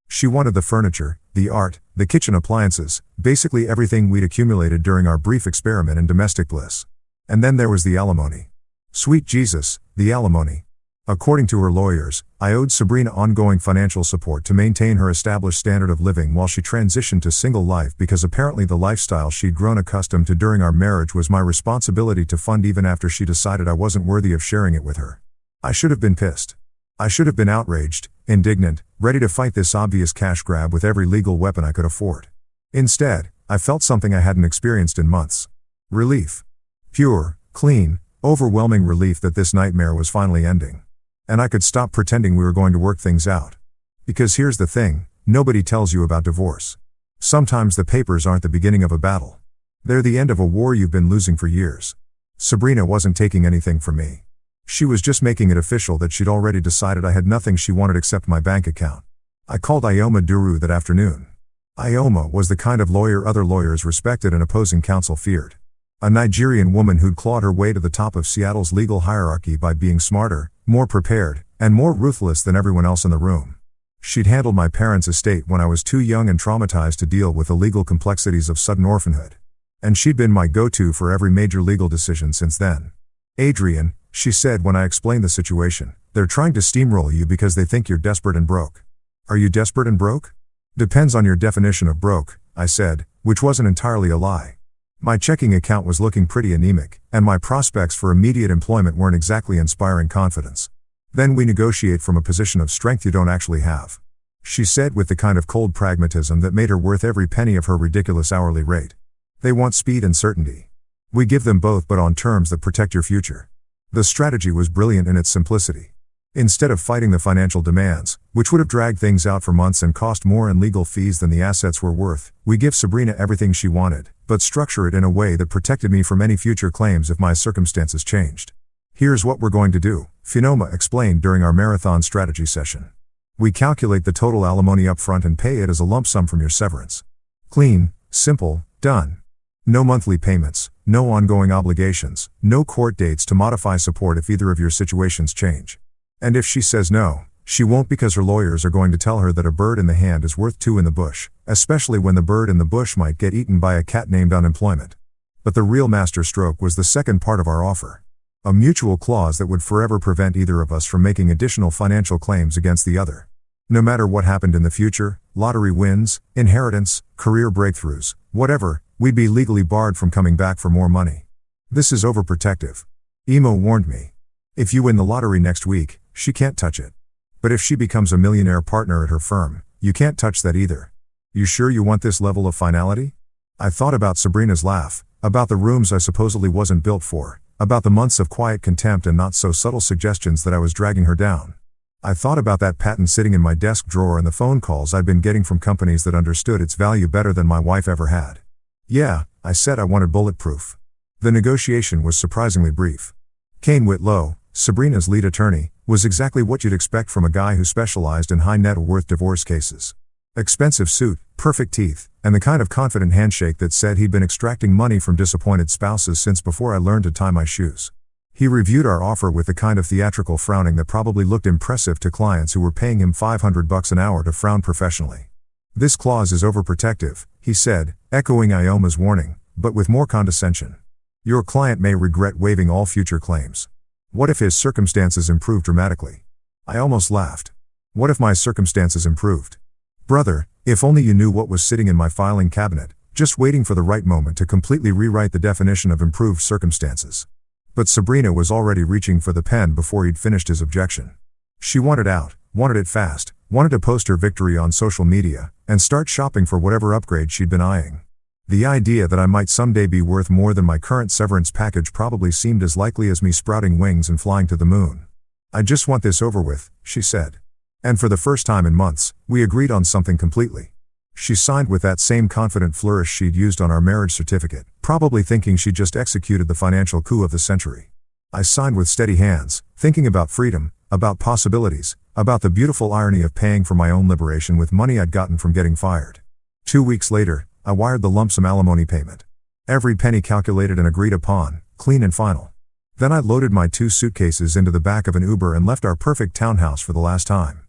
She wanted the furniture, the art, the kitchen appliances, basically everything we'd accumulated during our brief experiment in domestic bliss. And then there was the alimony. Sweet Jesus, the alimony. According to her lawyers, I owed Sabrina ongoing financial support to maintain her established standard of living while she transitioned to single life because apparently the lifestyle she'd grown accustomed to during our marriage was my responsibility to fund even after she decided I wasn't worthy of sharing it with her. I should have been pissed. I should have been outraged, indignant, ready to fight this obvious cash grab with every legal weapon I could afford. Instead, I felt something I hadn't experienced in months. Relief. Pure, clean, overwhelming relief that this nightmare was finally ending. And I could stop pretending we were going to work things out. Because here's the thing, nobody tells you about divorce. Sometimes the papers aren't the beginning of a battle. They're the end of a war you've been losing for years. Sabrina wasn't taking anything from me. She was just making it official that she'd already decided I had nothing she wanted except my bank account. I called Ioma Duru that afternoon. Ioma was the kind of lawyer other lawyers respected and opposing counsel feared. A Nigerian woman who'd clawed her way to the top of Seattle's legal hierarchy by being smarter, more prepared, and more ruthless than everyone else in the room. She'd handled my parents' estate when I was too young and traumatized to deal with the legal complexities of sudden orphanhood. And she'd been my go-to for every major legal decision since then. "Adrian," she said when I explained the situation, "they're trying to steamroll you because they think you're desperate and broke." "Are you desperate and broke?" "Depends on your definition of broke," I said, which wasn't entirely a lie. My checking account was looking pretty anemic, and my prospects for immediate employment weren't exactly inspiring confidence. "Then we negotiate from a position of strength you don't actually have," she said with the kind of cold pragmatism that made her worth every penny of her ridiculous hourly rate. "They want speed and certainty. We give them both but on terms that protect your future." The strategy was brilliant in its simplicity. Instead of fighting the financial demands, which would have dragged things out for months and cost more in legal fees than the assets were worth, we give Sabrina everything she wanted, but structure it in a way that protected me from any future claims if my circumstances changed. "Here's what we're going to do," Finoma explained during our marathon strategy session. "We calculate the total alimony upfront and pay it as a lump sum from your severance. Clean, simple, done. No monthly payments, no ongoing obligations, no court dates to modify support if either of your situations change. And if she says no, she won't because her lawyers are going to tell her that a bird in the hand is worth two in the bush, especially when the bird in the bush might get eaten by a cat named unemployment." But the real masterstroke was the second part of our offer. A mutual clause that would forever prevent either of us from making additional financial claims against the other. No matter what happened in the future, lottery wins, inheritance, career breakthroughs, whatever, we'd be legally barred from coming back for more money. "This is overprotective," Emo warned me. "If you win the lottery next week, she can't touch it. But if she becomes a millionaire partner at her firm, you can't touch that either. You sure you want this level of finality?" I thought about Sabrina's laugh, about the rooms I supposedly wasn't built for, about the months of quiet contempt and not so subtle suggestions that I was dragging her down. I thought about that patent sitting in my desk drawer and the phone calls I'd been getting from companies that understood its value better than my wife ever had. "Yeah," I said, "I wanted bulletproof." The negotiation was surprisingly brief. Kane Whitlow, Sabrina's lead attorney, was exactly what you'd expect from a guy who specialized in high net worth divorce cases. Expensive suit, perfect teeth, and the kind of confident handshake that said he'd been extracting money from disappointed spouses since before I learned to tie my shoes. He reviewed our offer with the kind of theatrical frowning that probably looked impressive to clients who were paying him $500 an hour to frown professionally. "This clause is overprotective," he said, echoing Ioma's warning, but with more condescension. "Your client may regret waiving all future claims." What if his circumstances improved dramatically? I almost laughed. What if my circumstances improved? "Brother, If only you knew what was sitting in my filing cabinet, just waiting for the right moment to completely rewrite the definition of improved circumstances. But Sabrina was already reaching for the pen before he'd finished his objection. She wanted out, wanted it fast, wanted to post her victory on social media, and start shopping for whatever upgrade she'd been eyeing. The idea that I might someday be worth more than my current severance package probably seemed as likely as me sprouting wings and flying to the moon. "I just want this over with," she said. And for the first time in months, we agreed on something completely. She signed with that same confident flourish she'd used on our marriage certificate, probably thinking she'd just executed the financial coup of the century. I signed with steady hands, thinking about freedom, about possibilities, about the beautiful irony of paying for my own liberation with money I'd gotten from getting fired. 2 weeks later, I wired the lump sum alimony payment. Every penny calculated and agreed upon, clean and final. Then I loaded my 2 suitcases into the back of an Uber and left our perfect townhouse for the last time.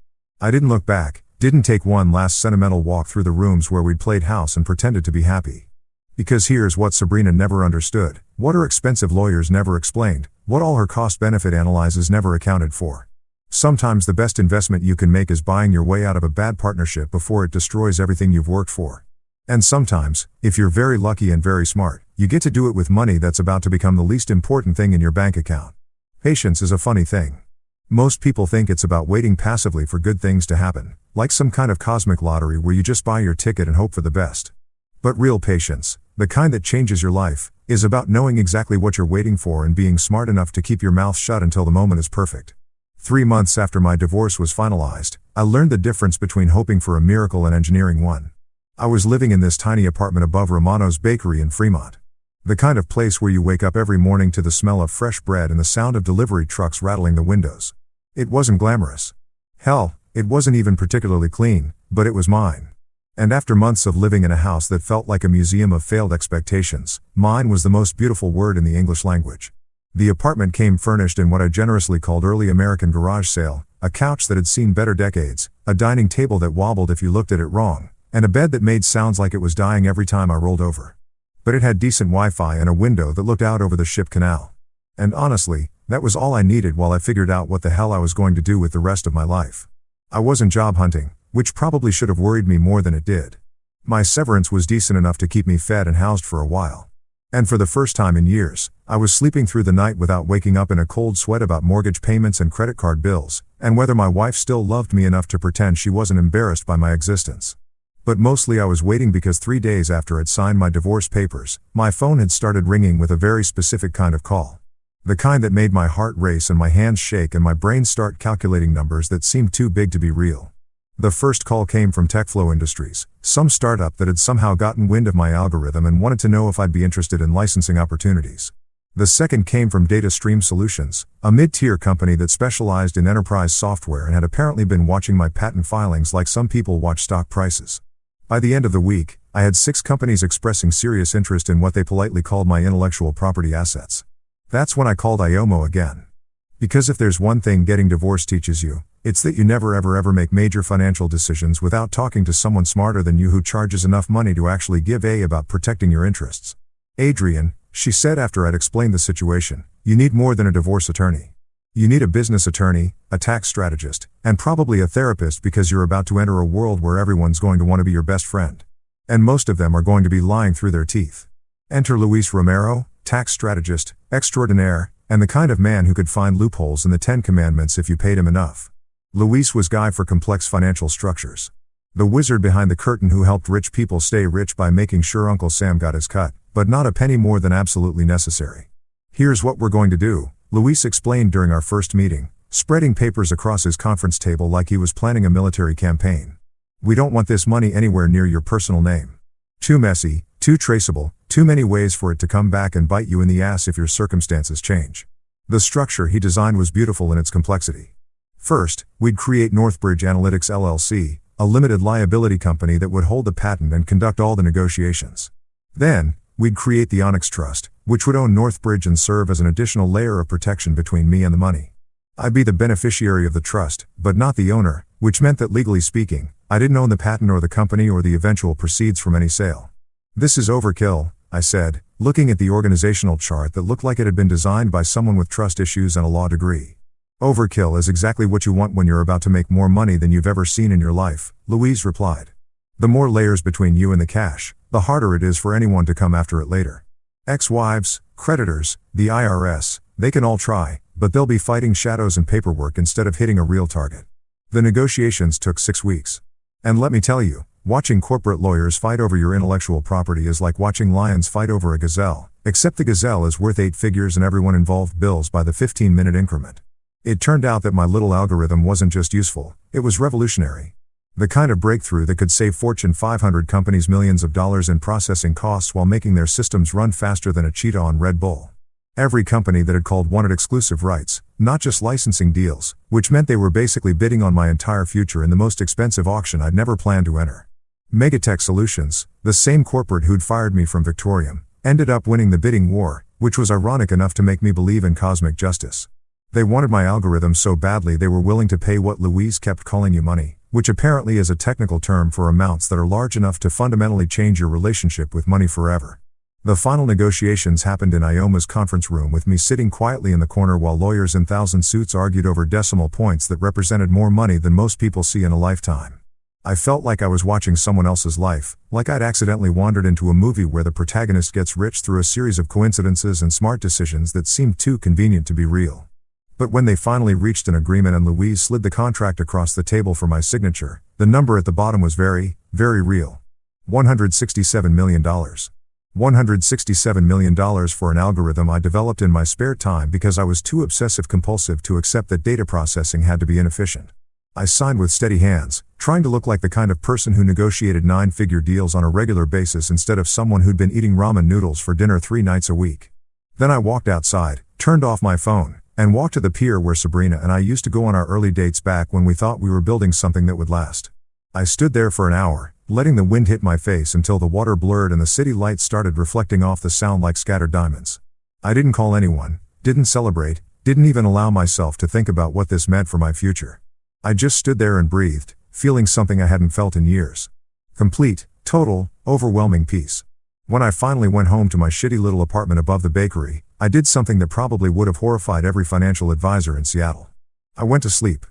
I didn't look back, didn't take one last sentimental walk through the rooms where we'd played house and pretended to be happy. Because here's what Sabrina never understood, what her expensive lawyers never explained, what all her cost-benefit analyses never accounted for. Sometimes the best investment you can make is buying your way out of a bad partnership before it destroys everything you've worked for. And sometimes, if you're very lucky and very smart, you get to do it with money that's about to become the least important thing in your bank account. Patience is a funny thing. Most people think it's about waiting passively for good things to happen, like some kind of cosmic lottery where you just buy your ticket and hope for the best. But real patience, the kind that changes your life, is about knowing exactly what you're waiting for and being smart enough to keep your mouth shut until the moment is perfect. 3 months after my divorce was finalized, I learned the difference between hoping for a miracle and engineering one. I was living in this tiny apartment above Romano's Bakery in Fremont. The kind of place where you wake up every morning to the smell of fresh bread and the sound of delivery trucks rattling the windows. It wasn't glamorous. Hell, it wasn't even particularly clean, but it was mine. And after months of living in a house that felt like a museum of failed expectations, mine was the most beautiful word in the English language. The apartment came furnished in what I generously called early American garage sale, a couch that had seen better decades, a dining table that wobbled if you looked at it wrong, and a bed that made sounds like it was dying every time I rolled over. But it had decent Wi-Fi and a window that looked out over the Ship Canal. And honestly, that was all I needed while I figured out what the hell I was going to do with the rest of my life. I wasn't job hunting, which probably should have worried me more than it did. My severance was decent enough to keep me fed and housed for a while. And for the first time in years, I was sleeping through the night without waking up in a cold sweat about mortgage payments and credit card bills, and whether my wife still loved me enough to pretend she wasn't embarrassed by my existence. But mostly I was waiting because 3 days after I'd signed my divorce papers, my phone had started ringing with a very specific kind of call. The kind that made my heart race and my hands shake and my brain start calculating numbers that seemed too big to be real. The first call came from TechFlow Industries, some startup that had somehow gotten wind of my algorithm and wanted to know if I'd be interested in licensing opportunities. The second came from Data Stream Solutions, a mid-tier company that specialized in enterprise software and had apparently been watching my patent filings like some people watch stock prices. By the end of the week, I had 6 companies expressing serious interest in what they politely called my intellectual property assets. That's when I called IOMO again. Because if there's one thing getting divorced teaches you, it's that you never ever make major financial decisions without talking to someone smarter than you who charges enough money to actually give a about protecting your interests. "Adrian," she said after I'd explained the situation, "you need more than a divorce attorney. You need a business attorney, a tax strategist, and probably a therapist because you're about to enter a world where everyone's going to want to be your best friend. And most of them are going to be lying through their teeth. Enter Luis Romero, tax strategist, extraordinaire, and the kind of man who could find loopholes in the 10 Commandments if you paid him enough. Luis was guy for complex financial structures. The wizard behind the curtain who helped rich people stay rich by making sure Uncle Sam got his cut, but not a penny more than absolutely necessary. Here's what we're going to do, Luis explained during our first meeting, spreading papers across his conference table like he was planning a military campaign. We don't want this money anywhere near your personal name. Too messy, too traceable, too many ways for it to come back and bite you in the ass if your circumstances change. The structure he designed was beautiful in its complexity. First, we'd create Northbridge Analytics LLC, a limited liability company that would hold the patent and conduct all the negotiations. Then, we'd create the Onyx Trust, which would own Northbridge and serve as an additional layer of protection between me and the money. I'd be the beneficiary of the trust, but not the owner, which meant that legally speaking, I didn't own the patent or the company or the eventual proceeds from any sale. "This is overkill," I said, looking at the organizational chart that looked like it had been designed by someone with trust issues and a law degree. "Overkill is exactly what you want when you're about to make more money than you've ever seen in your life," Louise replied. The more layers between you and the cash, the harder it is for anyone to come after it later. Ex-wives, creditors, the IRS, they can all try, but they'll be fighting shadows and paperwork instead of hitting a real target. The negotiations took 6 weeks. And let me tell you, watching corporate lawyers fight over your intellectual property is like watching lions fight over a gazelle, except the gazelle is worth 8 figures and everyone involved bills by the 15-minute increment. It turned out that my little algorithm wasn't just useful, it was revolutionary. The kind of breakthrough that could save Fortune 500 companies millions of dollars in processing costs while making their systems run faster than a cheetah on Red Bull. Every company that had called wanted exclusive rights, not just licensing deals, which meant they were basically bidding on my entire future in the most expensive auction I'd never planned to enter. Megatech Solutions, the same corporate who'd fired me from Victorium, ended up winning the bidding war, which was ironic enough to make me believe in cosmic justice. They wanted my algorithm so badly they were willing to pay what Louise kept calling you money, which apparently is a technical term for amounts that are large enough to fundamentally change your relationship with money forever. The final negotiations happened in Ioma's conference room with me sitting quietly in the corner while lawyers in thousand suits argued over decimal points that represented more money than most people see in a lifetime. I felt like I was watching someone else's life, like I'd accidentally wandered into a movie where the protagonist gets rich through a series of coincidences and smart decisions that seemed too convenient to be real. But when they finally reached an agreement and Louise slid the contract across the table for my signature, the number at the bottom was very, very real. $167 million. $167 million for an algorithm I developed in my spare time because I was too obsessive-compulsive to accept that data processing had to be inefficient. I signed with steady hands, trying to look like the kind of person who negotiated 9-figure deals on a regular basis instead of someone who'd been eating ramen noodles for dinner 3 nights a week. Then I walked outside, turned off my phone, and walked to the pier where Sabrina and I used to go on our early dates back when we thought we were building something that would last. I stood there for an hour, letting the wind hit my face until the water blurred and the city lights started reflecting off the sound like scattered diamonds. I didn't call anyone, didn't celebrate, didn't even allow myself to think about what this meant for my future. I just stood there and breathed, feeling something I hadn't felt in years. Complete, total, overwhelming peace. When I finally went home to my shitty little apartment above the bakery, I did something that probably would have horrified every financial advisor in Seattle. I went to sleep.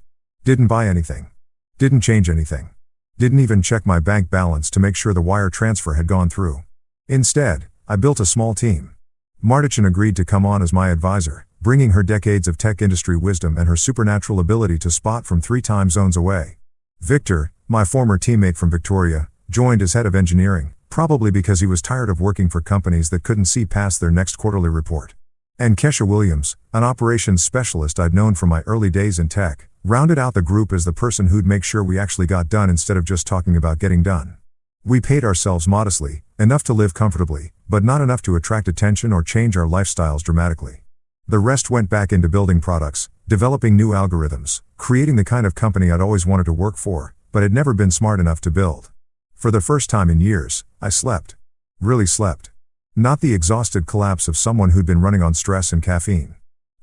Didn't buy anything. Didn't change anything. Didn't even check my bank balance to make sure the wire transfer had gone through. Instead, I built a small team. Martichin agreed to come on as my advisor, bringing her decades of tech industry wisdom and her supernatural ability to spot from 3 time zones away. Victor, my former teammate from Victoria, joined as head of engineering, probably because he was tired of working for companies that couldn't see past their next quarterly report. And Kesha Williams, an operations specialist I'd known from my early days in tech, rounded out the group as the person who'd make sure we actually got done instead of just talking about getting done. We paid ourselves modestly, enough to live comfortably, but not enough to attract attention or change our lifestyles dramatically. The rest went back into building products, developing new algorithms, creating the kind of company I'd always wanted to work for, but had never been smart enough to build. For the first time in years, I slept. Really slept. Not the exhausted collapse of someone who'd been running on stress and caffeine,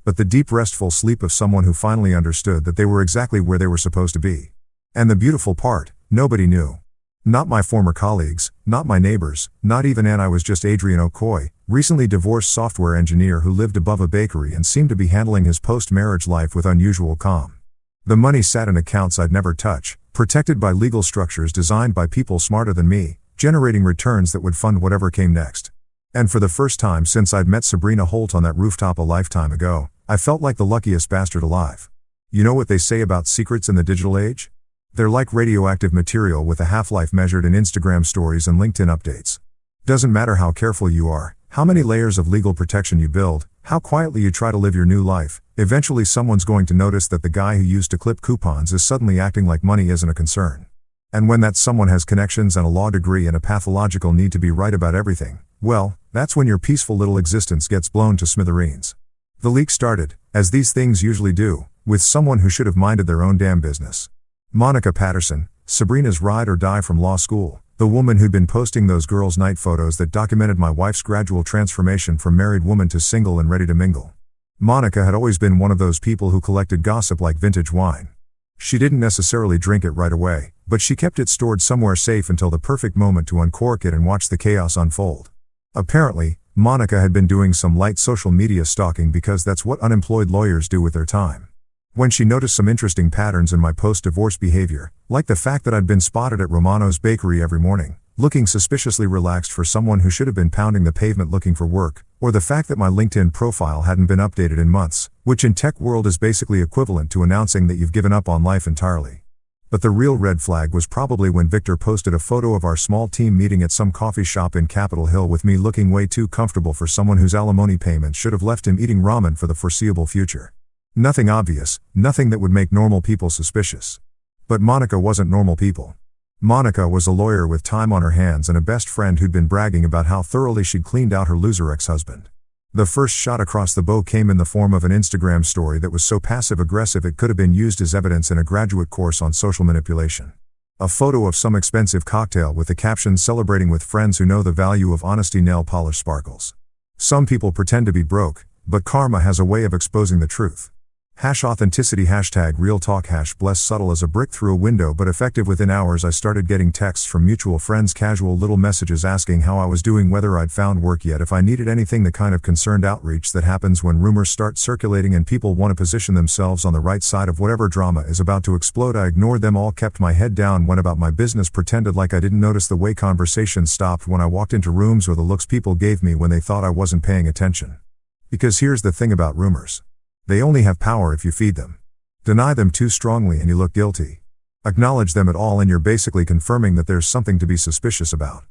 but the deep restful sleep of someone who finally understood that they were exactly where they were supposed to be. And the beautiful part, nobody knew. Not my former colleagues, not my neighbors, not even Ann. I was just Adrian Okoye, recently divorced software engineer who lived above a bakery and seemed to be handling his post-marriage life with unusual calm. The money sat in accounts I'd never touch, protected by legal structures designed by people smarter than me, generating returns that would fund whatever came next. And for the first time since I'd met Sabrina Holt on that rooftop a lifetime ago, I felt like the luckiest bastard alive. You know what they say about secrets in the digital age? They're like radioactive material with a half-life measured in Instagram stories and LinkedIn updates. Doesn't matter how careful you are, how many layers of legal protection you build, how quietly you try to live your new life, eventually someone's going to notice that the guy who used to clip coupons is suddenly acting like money isn't a concern. And when that someone has connections and a law degree and a pathological need to be right about everything, well, that's when your peaceful little existence gets blown to smithereens. The leak started, as these things usually do, with someone who should have minded their own damn business. Monica Patterson, Sabrina's ride or die from law school, the woman who'd been posting those girls' night photos that documented my wife's gradual transformation from married woman to single and ready to mingle. Monica had always been one of those people who collected gossip like vintage wine. She didn't necessarily drink it right away, but she kept it stored somewhere safe until the perfect moment to uncork it and watch the chaos unfold. Apparently, Monica had been doing some light social media stalking because that's what unemployed lawyers do with their time. When she noticed some interesting patterns in my post-divorce behavior, like the fact that I'd been spotted at Romano's bakery every morning, looking suspiciously relaxed for someone who should have been pounding the pavement looking for work, or the fact that my LinkedIn profile hadn't been updated in months, which in tech world is basically equivalent to announcing that you've given up on life entirely. But the real red flag was probably when Victor posted a photo of our small team meeting at some coffee shop in Capitol Hill with me looking way too comfortable for someone whose alimony payments should have left him eating ramen for the foreseeable future. Nothing obvious, nothing that would make normal people suspicious. But Monica wasn't normal people. Monica was a lawyer with time on her hands and a best friend who'd been bragging about how thoroughly she'd cleaned out her loser ex-husband. The first shot across the bow came in the form of an Instagram story that was so passive-aggressive it could have been used as evidence in a graduate course on social manipulation. A photo of some expensive cocktail with the caption "Celebrating with friends who know the value of honesty, nail polish sparkles." Some people pretend to be broke, but karma has a way of exposing the truth. #authenticity #real talk #bless subtle as a brick through a window but effective. Within hours I started getting texts from mutual friends, casual little messages asking how I was doing, whether I'd found work yet, if I needed anything, the kind of concerned outreach that happens when rumors start circulating and people want to position themselves on the right side of whatever drama is about to explode. I ignored them all, kept my head down, went about my business, pretended like I didn't notice the way conversations stopped when I walked into rooms or the looks people gave me when they thought I wasn't paying attention. Because here's the thing about rumors. They only have power if you feed them. Deny them too strongly and you look guilty. Acknowledge them at all and you're basically confirming that there's something to be suspicious about.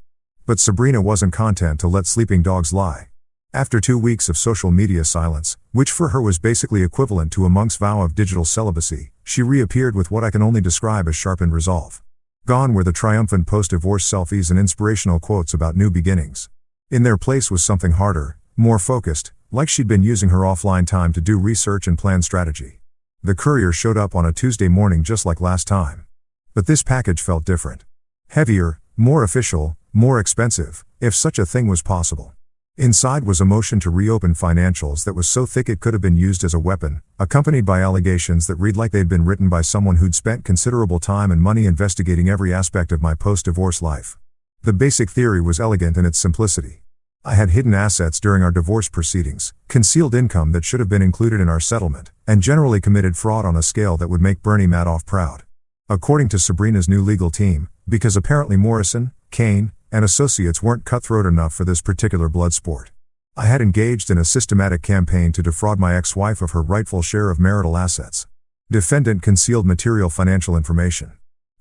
But Sabrina wasn't content to let sleeping dogs lie. After 2 weeks of social media silence, which for her was basically equivalent to a monk's vow of digital celibacy, she reappeared with what I can only describe as sharpened resolve. Gone were the triumphant post-divorce selfies and inspirational quotes about new beginnings. In their place was something harder, more focused, like she'd been using her offline time to do research and plan strategy. The courier showed up on a Tuesday morning just like last time. But this package felt different. Heavier, more official, more expensive, if such a thing was possible. Inside was a motion to reopen financials that was so thick it could have been used as a weapon, accompanied by allegations that read like they'd been written by someone who'd spent considerable time and money investigating every aspect of my post-divorce life. The basic theory was elegant in its simplicity. I had hidden assets during our divorce proceedings, concealed income that should have been included in our settlement, and generally committed fraud on a scale that would make Bernie Madoff proud. According to Sabrina's new legal team, because apparently Morrison, Kane, and associates weren't cutthroat enough for this particular blood sport. I had engaged in a systematic campaign to defraud my ex-wife of her rightful share of marital assets. Defendant concealed material financial information.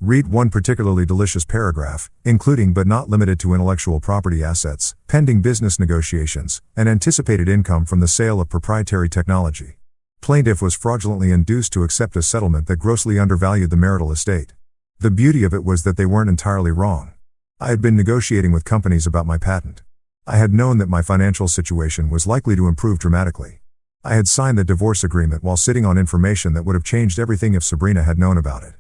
Read one particularly delicious paragraph, including but not limited to intellectual property assets, pending business negotiations, and anticipated income from the sale of proprietary technology. Plaintiff was fraudulently induced to accept a settlement that grossly undervalued the marital estate. The beauty of it was that they weren't entirely wrong. I had been negotiating with companies about my patent. I had known that my financial situation was likely to improve dramatically. I had signed the divorce agreement while sitting on information that would have changed everything if Sabrina had known about it.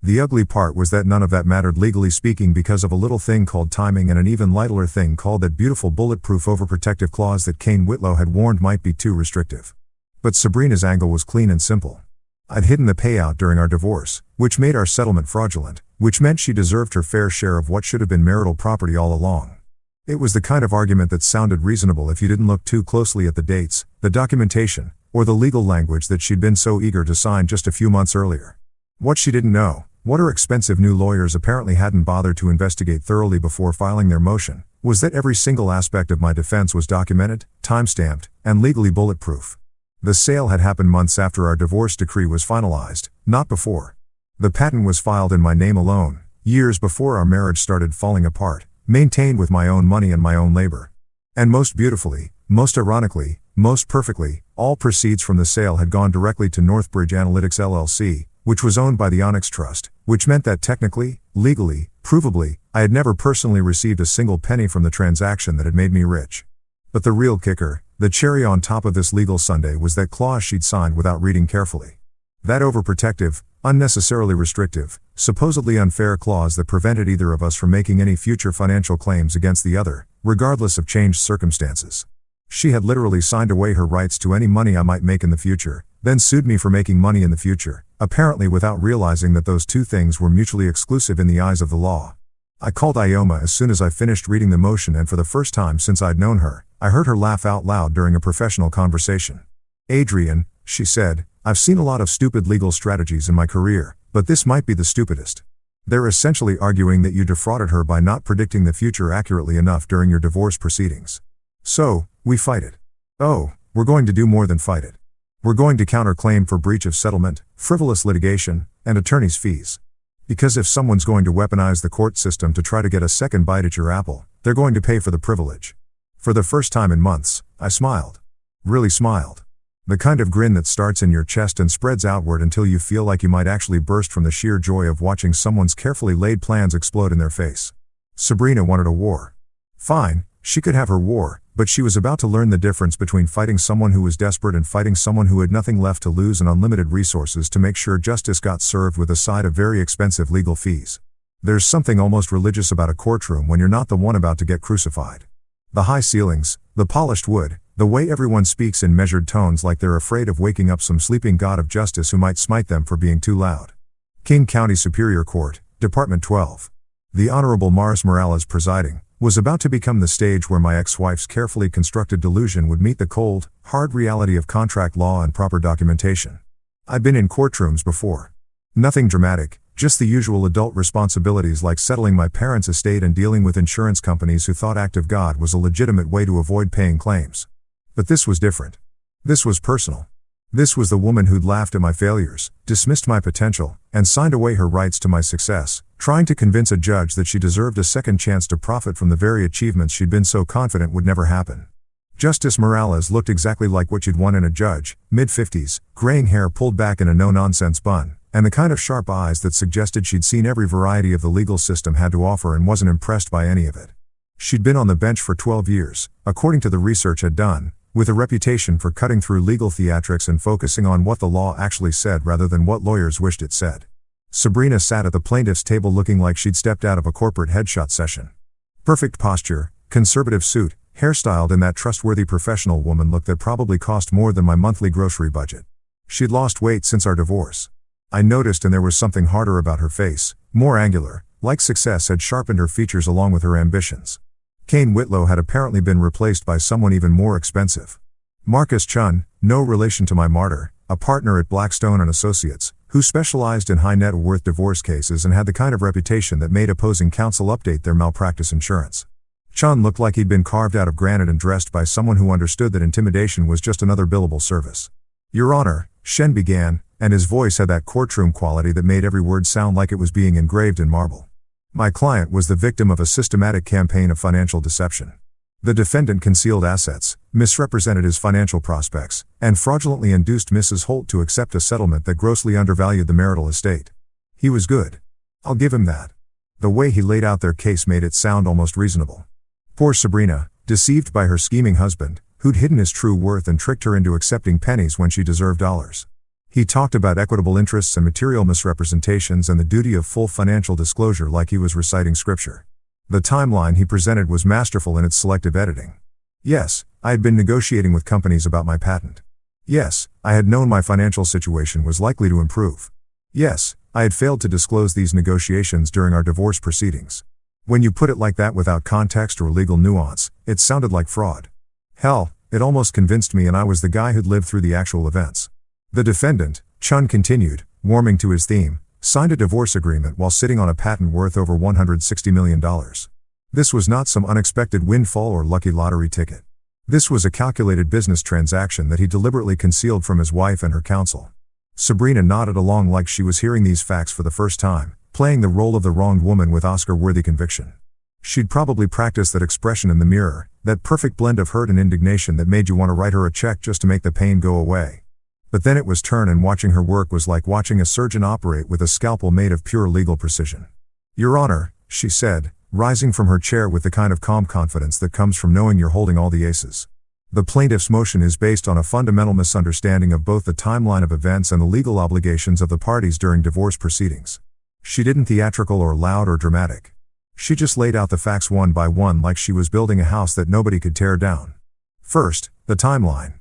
The ugly part was that none of that mattered legally speaking because of a little thing called timing and an even littler thing called that beautiful bulletproof overprotective clause that Kane Whitlow had warned might be too restrictive. But Sabrina's angle was clean and simple. I'd hidden the payout during our divorce, which made our settlement fraudulent, which meant she deserved her fair share of what should have been marital property all along. It was the kind of argument that sounded reasonable if you didn't look too closely at the dates, the documentation, or the legal language that she'd been so eager to sign just a few months earlier. What she didn't know, what her expensive new lawyers apparently hadn't bothered to investigate thoroughly before filing their motion, was that every single aspect of my defense was documented, time-stamped, and legally bulletproof. The sale had happened months after our divorce decree was finalized, not before. The patent was filed in my name alone, years before our marriage started falling apart, maintained with my own money and my own labor. And most beautifully, most ironically, most perfectly, all proceeds from the sale had gone directly to Northbridge Analytics LLC, which was owned by the Onyx Trust, which meant that technically, legally, provably, I had never personally received a single penny from the transaction that had made me rich. But the real kicker, the cherry on top of this legal sundae, was that clause she'd signed without reading carefully. That overprotective, unnecessarily restrictive, supposedly unfair clause that prevented either of us from making any future financial claims against the other, regardless of changed circumstances. She had literally signed away her rights to any money I might make in the future, then sued me for making money in the future, apparently without realizing that those two things were mutually exclusive in the eyes of the law. I called Ioma as soon as I finished reading the motion, and for the first time since I'd known her, I heard her laugh out loud during a professional conversation. "Adrian," she said, I've seen a lot of stupid legal strategies in my career, but this might be the stupidest. They're essentially arguing that you defrauded her by not predicting the future accurately enough during your divorce proceedings. So, we fight it. Oh, we're going to do more than fight it. We're going to counterclaim for breach of settlement, frivolous litigation, and attorney's fees. Because if someone's going to weaponize the court system to try to get a second bite at your apple, they're going to pay for the privilege. For the first time in months, I smiled. Really smiled. The kind of grin that starts in your chest and spreads outward until you feel like you might actually burst from the sheer joy of watching someone's carefully laid plans explode in their face. Sabrina wanted a war. Fine, she could have her war, but she was about to learn the difference between fighting someone who was desperate and fighting someone who had nothing left to lose and unlimited resources to make sure justice got served with a side of very expensive legal fees. There's something almost religious about a courtroom when you're not the one about to get crucified. The high ceilings, the polished wood, the way everyone speaks in measured tones like they're afraid of waking up some sleeping god of justice who might smite them for being too loud. King County Superior Court, Department 12. The Honorable Maris Morales presiding, was about to become the stage where my ex-wife's carefully constructed delusion would meet the cold, hard reality of contract law and proper documentation. I've been in courtrooms before. Nothing dramatic, just the usual adult responsibilities like settling my parents' estate and dealing with insurance companies who thought act of God was a legitimate way to avoid paying claims. But this was different. This was personal. This was the woman who'd laughed at my failures, dismissed my potential, and signed away her rights to my success, trying to convince a judge that she deserved a second chance to profit from the very achievements she'd been so confident would never happen. Justice Morales looked exactly like what you'd want in a judge, mid-50s, graying hair pulled back in a no-nonsense bun, and the kind of sharp eyes that suggested she'd seen every variety of the legal system had to offer and wasn't impressed by any of it. She'd been on the bench for 12 years, according to the research I'd done, with a reputation for cutting through legal theatrics and focusing on what the law actually said rather than what lawyers wished it said. Sabrina sat at the plaintiff's table looking like she'd stepped out of a corporate headshot session. Perfect posture, conservative suit, hairstyled in that trustworthy professional woman look that probably cost more than my monthly grocery budget. She'd lost weight since our divorce. I noticed, and there was something harder about her face, more angular, like success had sharpened her features along with her ambitions. Kane Whitlow had apparently been replaced by someone even more expensive. Marcus Chun, no relation to my martyr, a partner at Blackstone and Associates, who specialized in high net worth divorce cases and had the kind of reputation that made opposing counsel update their malpractice insurance. Chun looked like he'd been carved out of granite and dressed by someone who understood that intimidation was just another billable service. Your Honor, Shen began, and his voice had that courtroom quality that made every word sound like it was being engraved in marble. My client was the victim of a systematic campaign of financial deception. The defendant concealed assets, misrepresented his financial prospects, and fraudulently induced Mrs. Holt to accept a settlement that grossly undervalued the marital estate. He was good. I'll give him that. The way he laid out their case made it sound almost reasonable. Poor Sabrina, deceived by her scheming husband, who'd hidden his true worth and tricked her into accepting pennies when she deserved dollars. He talked about equitable interests and material misrepresentations and the duty of full financial disclosure like he was reciting scripture. The timeline he presented was masterful in its selective editing. Yes, I had been negotiating with companies about my patent. Yes, I had known my financial situation was likely to improve. Yes, I had failed to disclose these negotiations during our divorce proceedings. When you put it like that without context or legal nuance, it sounded like fraud. Hell, it almost convinced me and I was the guy who'd lived through the actual events. The defendant, Chun continued, warming to his theme, signed a divorce agreement while sitting on a patent worth over $160 million. This was not some unexpected windfall or lucky lottery ticket. This was a calculated business transaction that he deliberately concealed from his wife and her counsel. Sabrina nodded along like she was hearing these facts for the first time, playing the role of the wronged woman with Oscar-worthy conviction. She'd probably practiced that expression in the mirror, that perfect blend of hurt and indignation that made you want to write her a check just to make the pain go away. But then it was turn, and watching her work was like watching a surgeon operate with a scalpel made of pure legal precision. Your Honor, she said, rising from her chair with the kind of calm confidence that comes from knowing you're holding all the aces. The plaintiff's motion is based on a fundamental misunderstanding of both the timeline of events and the legal obligations of the parties during divorce proceedings. She didn't theatrical or loud or dramatic. She just laid out the facts one by one like she was building a house that nobody could tear down. First, the timeline.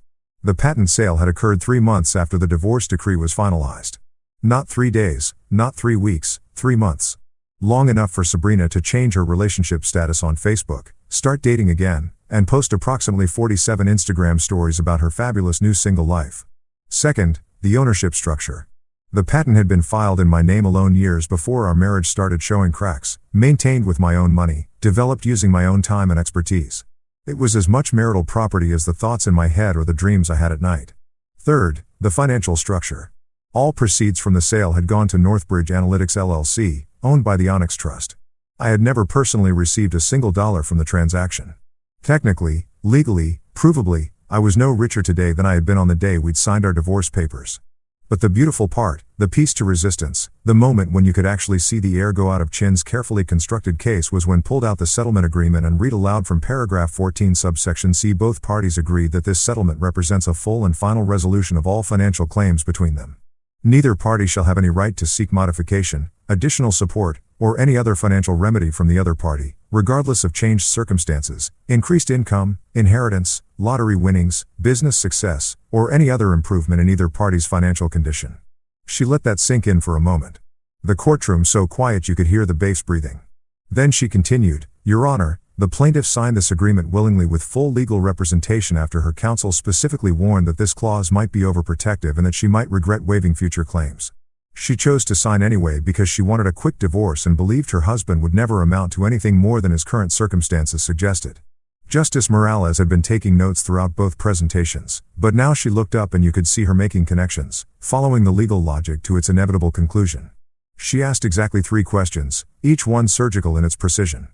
The patent sale had occurred 3 months after the divorce decree was finalized. Not 3 days, not 3 weeks, 3 months. Long enough for Sabrina to change her relationship status on Facebook, start dating again, and post approximately 47 Instagram stories about her fabulous new single life. Second, The ownership structure. The patent had been filed in my name alone years before our marriage started showing cracks, maintained with my own money, developed using my own time and expertise. It was as much marital property as the thoughts in my head or the dreams I had at night. Third, the financial structure. All proceeds from the sale had gone to Northbridge Analytics LLC, owned by the Onyx Trust. I had never personally received a single dollar from the transaction. Technically, legally, provably, I was no richer today than I had been on the day we'd signed our divorce papers. But the beautiful part, the piece to resistance, the moment when you could actually see the air go out of Chin's carefully constructed case was when pulled out the settlement agreement and read aloud from paragraph 14 subsection C. Both parties agreed that this settlement represents a full and final resolution of all financial claims between them. Neither party shall have any right to seek modification, additional support, or any other financial remedy from the other party, regardless of changed circumstances, increased income, inheritance, lottery winnings, business success, or any other improvement in either party's financial condition. She let that sink in for a moment. The courtroom so quiet you could hear the bass breathing. Then she continued, "Your Honor, the plaintiff signed this agreement willingly with full legal representation after her counsel specifically warned that this clause might be overprotective and that she might regret waiving future claims. She chose to sign anyway because she wanted a quick divorce and believed her husband would never amount to anything more than his current circumstances suggested." Justice Morales had been taking notes throughout both presentations, but now she looked up and you could see her making connections, following the legal logic to its inevitable conclusion. She asked exactly 3 questions, each one surgical in its precision.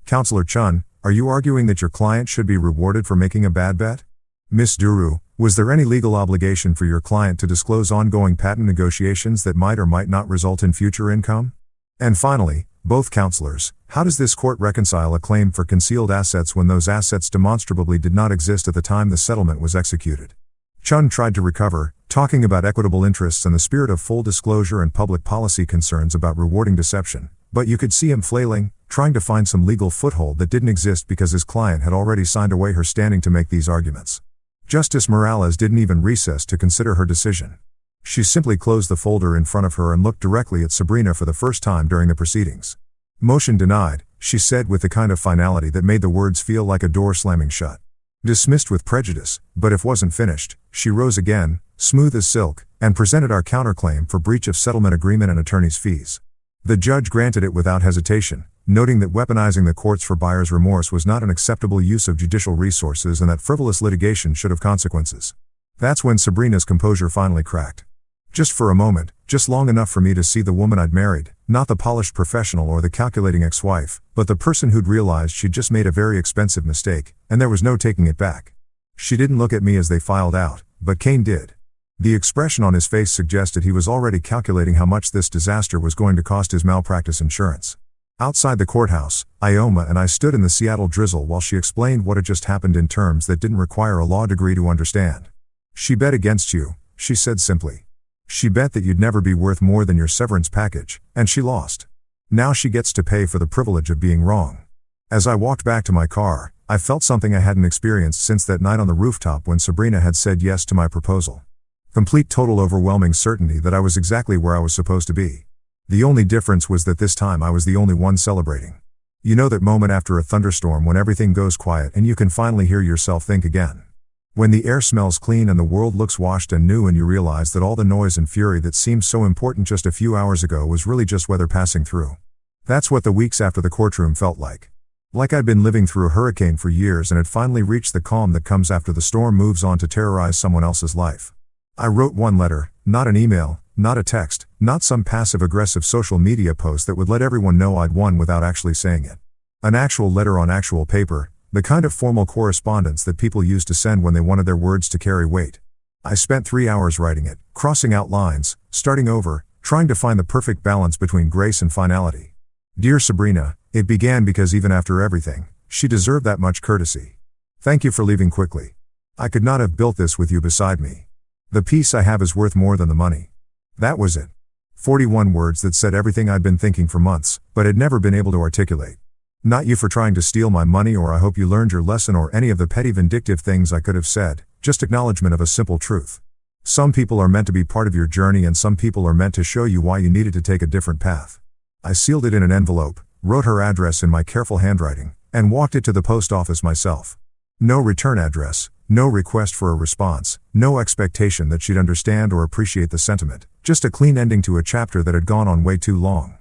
"Counselor Chun, are you arguing that your client should be rewarded for making a bad bet? Ms. Duru, was there any legal obligation for your client to disclose ongoing patent negotiations that might or might not result in future income? And finally, both counselors, how does this court reconcile a claim for concealed assets when those assets demonstrably did not exist at the time the settlement was executed?" Chun tried to recover, talking about equitable interests and the spirit of full disclosure and public policy concerns about rewarding deception, but you could see him flailing, trying to find some legal foothold that didn't exist because his client had already signed away her standing to make these arguments. Justice Morales didn't even recess to consider her decision. She simply closed the folder in front of her and looked directly at Sabrina for the first time during the proceedings. "Motion denied," she said with the kind of finality that made the words feel like a door slamming shut. "Dismissed with prejudice," but if wasn't finished, she rose again, smooth as silk, and presented our counterclaim for breach of settlement agreement and attorney's fees. The judge granted it without hesitation, noting that weaponizing the courts for buyer's remorse was not an acceptable use of judicial resources and that frivolous litigation should have consequences. That's when Sabrina's composure finally cracked. Just for a moment, just long enough for me to see the woman I'd married, not the polished professional or the calculating ex-wife, but the person who'd realized she'd just made a very expensive mistake, and there was no taking it back. She didn't look at me as they filed out, but Kane did. The expression on his face suggested he was already calculating how much this disaster was going to cost his malpractice insurance. Outside the courthouse, Ioma and I stood in the Seattle drizzle while she explained what had just happened in terms that didn't require a law degree to understand. "She bet against you," she said simply. "She bet that you'd never be worth more than your severance package, and she lost. Now she gets to pay for the privilege of being wrong." As I walked back to my car, I felt something I hadn't experienced since that night on the rooftop when Sabrina had said yes to my proposal. Complete, total, overwhelming certainty that I was exactly where I was supposed to be. The only difference was that this time I was the only one celebrating. You know that moment after a thunderstorm when everything goes quiet and you can finally hear yourself think again. When the air smells clean and the world looks washed and new and you realize that all the noise and fury that seemed so important just a few hours ago was really just weather passing through. That's what the weeks after the courtroom felt like. Like I'd been living through a hurricane for years and had finally reached the calm that comes after the storm moves on to terrorize someone else's life. I wrote one letter, not an email, not a text, not some passive-aggressive social media post that would let everyone know I'd won without actually saying it. An actual letter on actual paper, the kind of formal correspondence that people used to send when they wanted their words to carry weight. I spent 3 hours writing it, crossing out lines, starting over, trying to find the perfect balance between grace and finality. "Dear Sabrina," it began, because even after everything, she deserved that much courtesy. "Thank you for leaving quickly. I could not have built this with you beside me. The peace I have is worth more than the money." That was it. 41 words that said everything I'd been thinking for months, but had never been able to articulate. Not you for trying to steal my money, or I hope you learned your lesson, or any of the petty vindictive things I could have said, just acknowledgement of a simple truth. Some people are meant to be part of your journey and some people are meant to show you why you needed to take a different path. I sealed it in an envelope, wrote her address in my careful handwriting, and walked it to the post office myself. No return address, no request for a response, no expectation that she'd understand or appreciate the sentiment, just a clean ending to a chapter that had gone on way too long.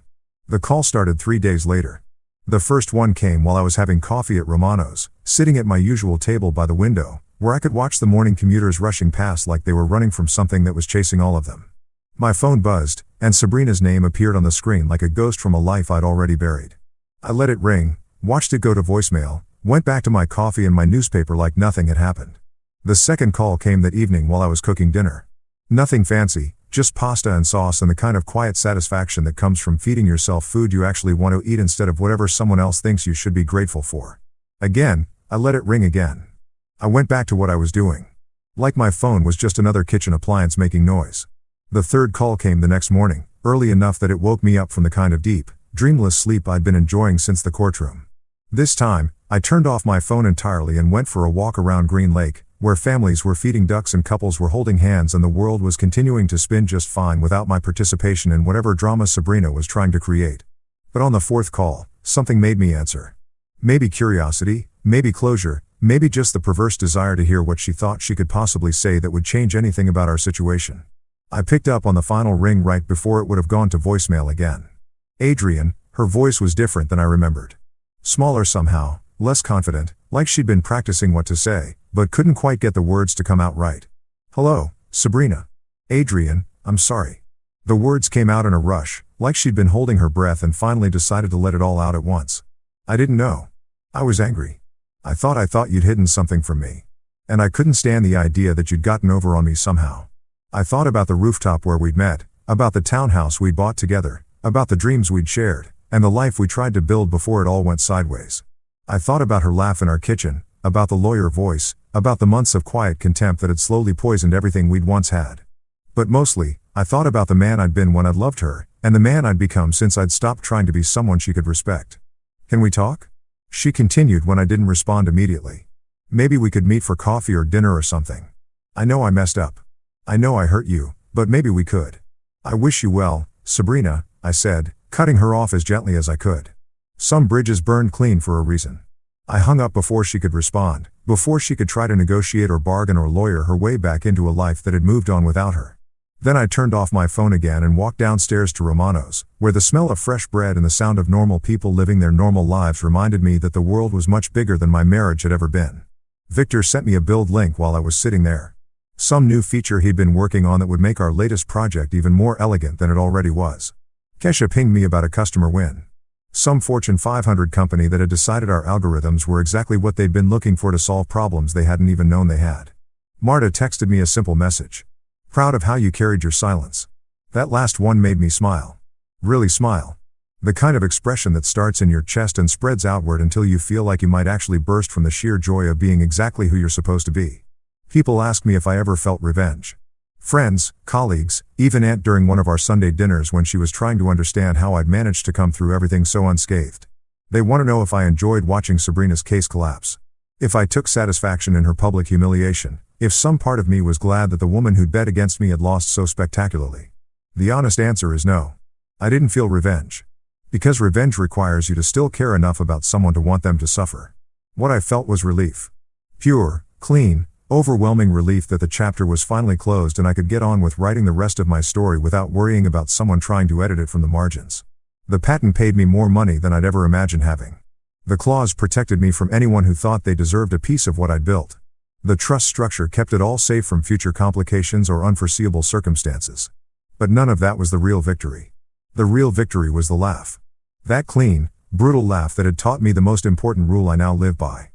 The call started 3 days later. The first one came while I was having coffee at Romano's, sitting at my usual table by the window, where I could watch the morning commuters rushing past like they were running from something that was chasing all of them. My phone buzzed, and Sabrina's name appeared on the screen like a ghost from a life I'd already buried. I let it ring, watched it go to voicemail, went back to my coffee and my newspaper like nothing had happened. The second call came that evening while I was cooking dinner. Nothing fancy, just pasta and sauce and the kind of quiet satisfaction that comes from feeding yourself food you actually want to eat instead of whatever someone else thinks you should be grateful for. Again, I let it ring again. I went back to what I was doing. Like my phone was just another kitchen appliance making noise. The third call came the next morning, early enough that it woke me up from the kind of deep, dreamless sleep I'd been enjoying since the courtroom. This time, I turned off my phone entirely and went for a walk around Green Lake, where families were feeding ducks and couples were holding hands and the world was continuing to spin just fine without my participation in whatever drama Sabrina was trying to create. But on the fourth call, something made me answer. Maybe curiosity, maybe closure, maybe just the perverse desire to hear what she thought she could possibly say that would change anything about our situation. I picked up on the final ring right before it would have gone to voicemail again. Adrian, her voice was different than I remembered. Smaller somehow, less confident, like she'd been practicing what to say, but couldn't quite get the words to come out right. "Hello, Sabrina. Adrian, I'm sorry." The words came out in a rush, like she'd been holding her breath and finally decided to let it all out at once. "I didn't know. I was angry. I thought you'd hidden something from me. And I couldn't stand the idea that you'd gotten over on me somehow. I thought about the rooftop where we'd met, about the townhouse we'd bought together, about the dreams we'd shared, and the life we tried to build before it all went sideways. I thought about her laugh in our kitchen, about the lawyer voice, about the months of quiet contempt that had slowly poisoned everything we'd once had. But mostly, I thought about the man I'd been when I'd loved her, and the man I'd become since I'd stopped trying to be someone she could respect. Can we talk?" She continued when I didn't respond immediately. "Maybe we could meet for coffee or dinner or something. I know I messed up. I know I hurt you, but maybe we could. I wish you well, Sabrina," I said, cutting her off as gently as I could. Some bridges burned clean for a reason. I hung up before she could respond, before she could try to negotiate or bargain or lawyer her way back into a life that had moved on without her. Then I turned off my phone again and walked downstairs to Romano's, where the smell of fresh bread and the sound of normal people living their normal lives reminded me that the world was much bigger than my marriage had ever been. Victor sent me a build link while I was sitting there. Some new feature he'd been working on that would make our latest project even more elegant than it already was. Kesha pinged me about a customer win. Some Fortune 500 company that had decided our algorithms were exactly what they'd been looking for to solve problems they hadn't even known they had. Marta texted me a simple message. "Proud of how you carried your silence." That last one made me smile. Really smile. The kind of expression that starts in your chest and spreads outward until you feel like you might actually burst from the sheer joy of being exactly who you're supposed to be. People ask me if I ever felt revenge. Friends, colleagues, even Aunt during one of our Sunday dinners when she was trying to understand how I'd managed to come through everything so unscathed. They want to know if I enjoyed watching Sabrina's case collapse. If I took satisfaction in her public humiliation, if some part of me was glad that the woman who'd bet against me had lost so spectacularly. The honest answer is no. I didn't feel revenge. Because revenge requires you to still care enough about someone to want them to suffer. What I felt was relief. Pure, clean, overwhelming relief that the chapter was finally closed and I could get on with writing the rest of my story without worrying about someone trying to edit it from the margins. The patent paid me more money than I'd ever imagined having. The clause protected me from anyone who thought they deserved a piece of what I'd built. The trust structure kept it all safe from future complications or unforeseeable circumstances. But none of that was the real victory. The real victory was the laugh. That clean, brutal laugh that had taught me the most important rule I now live by.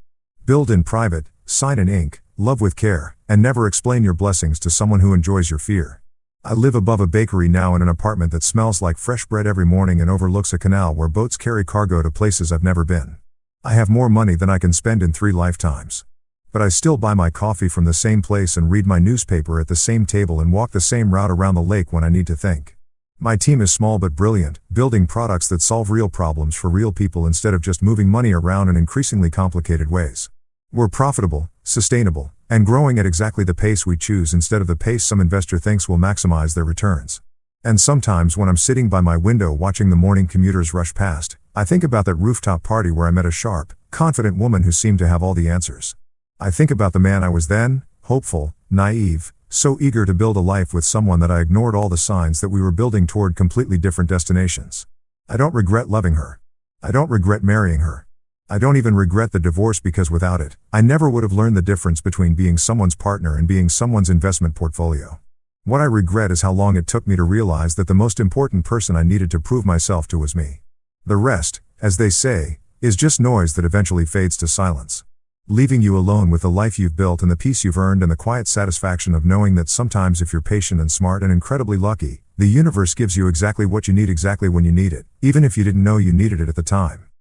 Build in private, sign in ink, love with care, and never explain your blessings to someone who enjoys your fear. I live above a bakery now in an apartment that smells like fresh bread every morning and overlooks a canal where boats carry cargo to places I've never been. I have more money than I can spend in 3 lifetimes. But I still buy my coffee from the same place and read my newspaper at the same table and walk the same route around the lake when I need to think. My team is small but brilliant, building products that solve real problems for real people instead of just moving money around in increasingly complicated ways. We're profitable, sustainable, and growing at exactly the pace we choose instead of the pace some investor thinks will maximize their returns. And sometimes when I'm sitting by my window watching the morning commuters rush past, I think about that rooftop party where I met a sharp, confident woman who seemed to have all the answers. I think about the man I was then, hopeful, naive, so eager to build a life with someone that I ignored all the signs that we were building toward completely different destinations. I don't regret loving her. I don't regret marrying her. I don't even regret the divorce because without it, I never would have learned the difference between being someone's partner and being someone's investment portfolio. What I regret is how long it took me to realize that the most important person I needed to prove myself to was me. The rest, as they say, is just noise that eventually fades to silence, leaving you alone with the life you've built and the peace you've earned and the quiet satisfaction of knowing that sometimes if you're patient and smart and incredibly lucky, the universe gives you exactly what you need exactly when you need it, even if you didn't know you needed it at the time.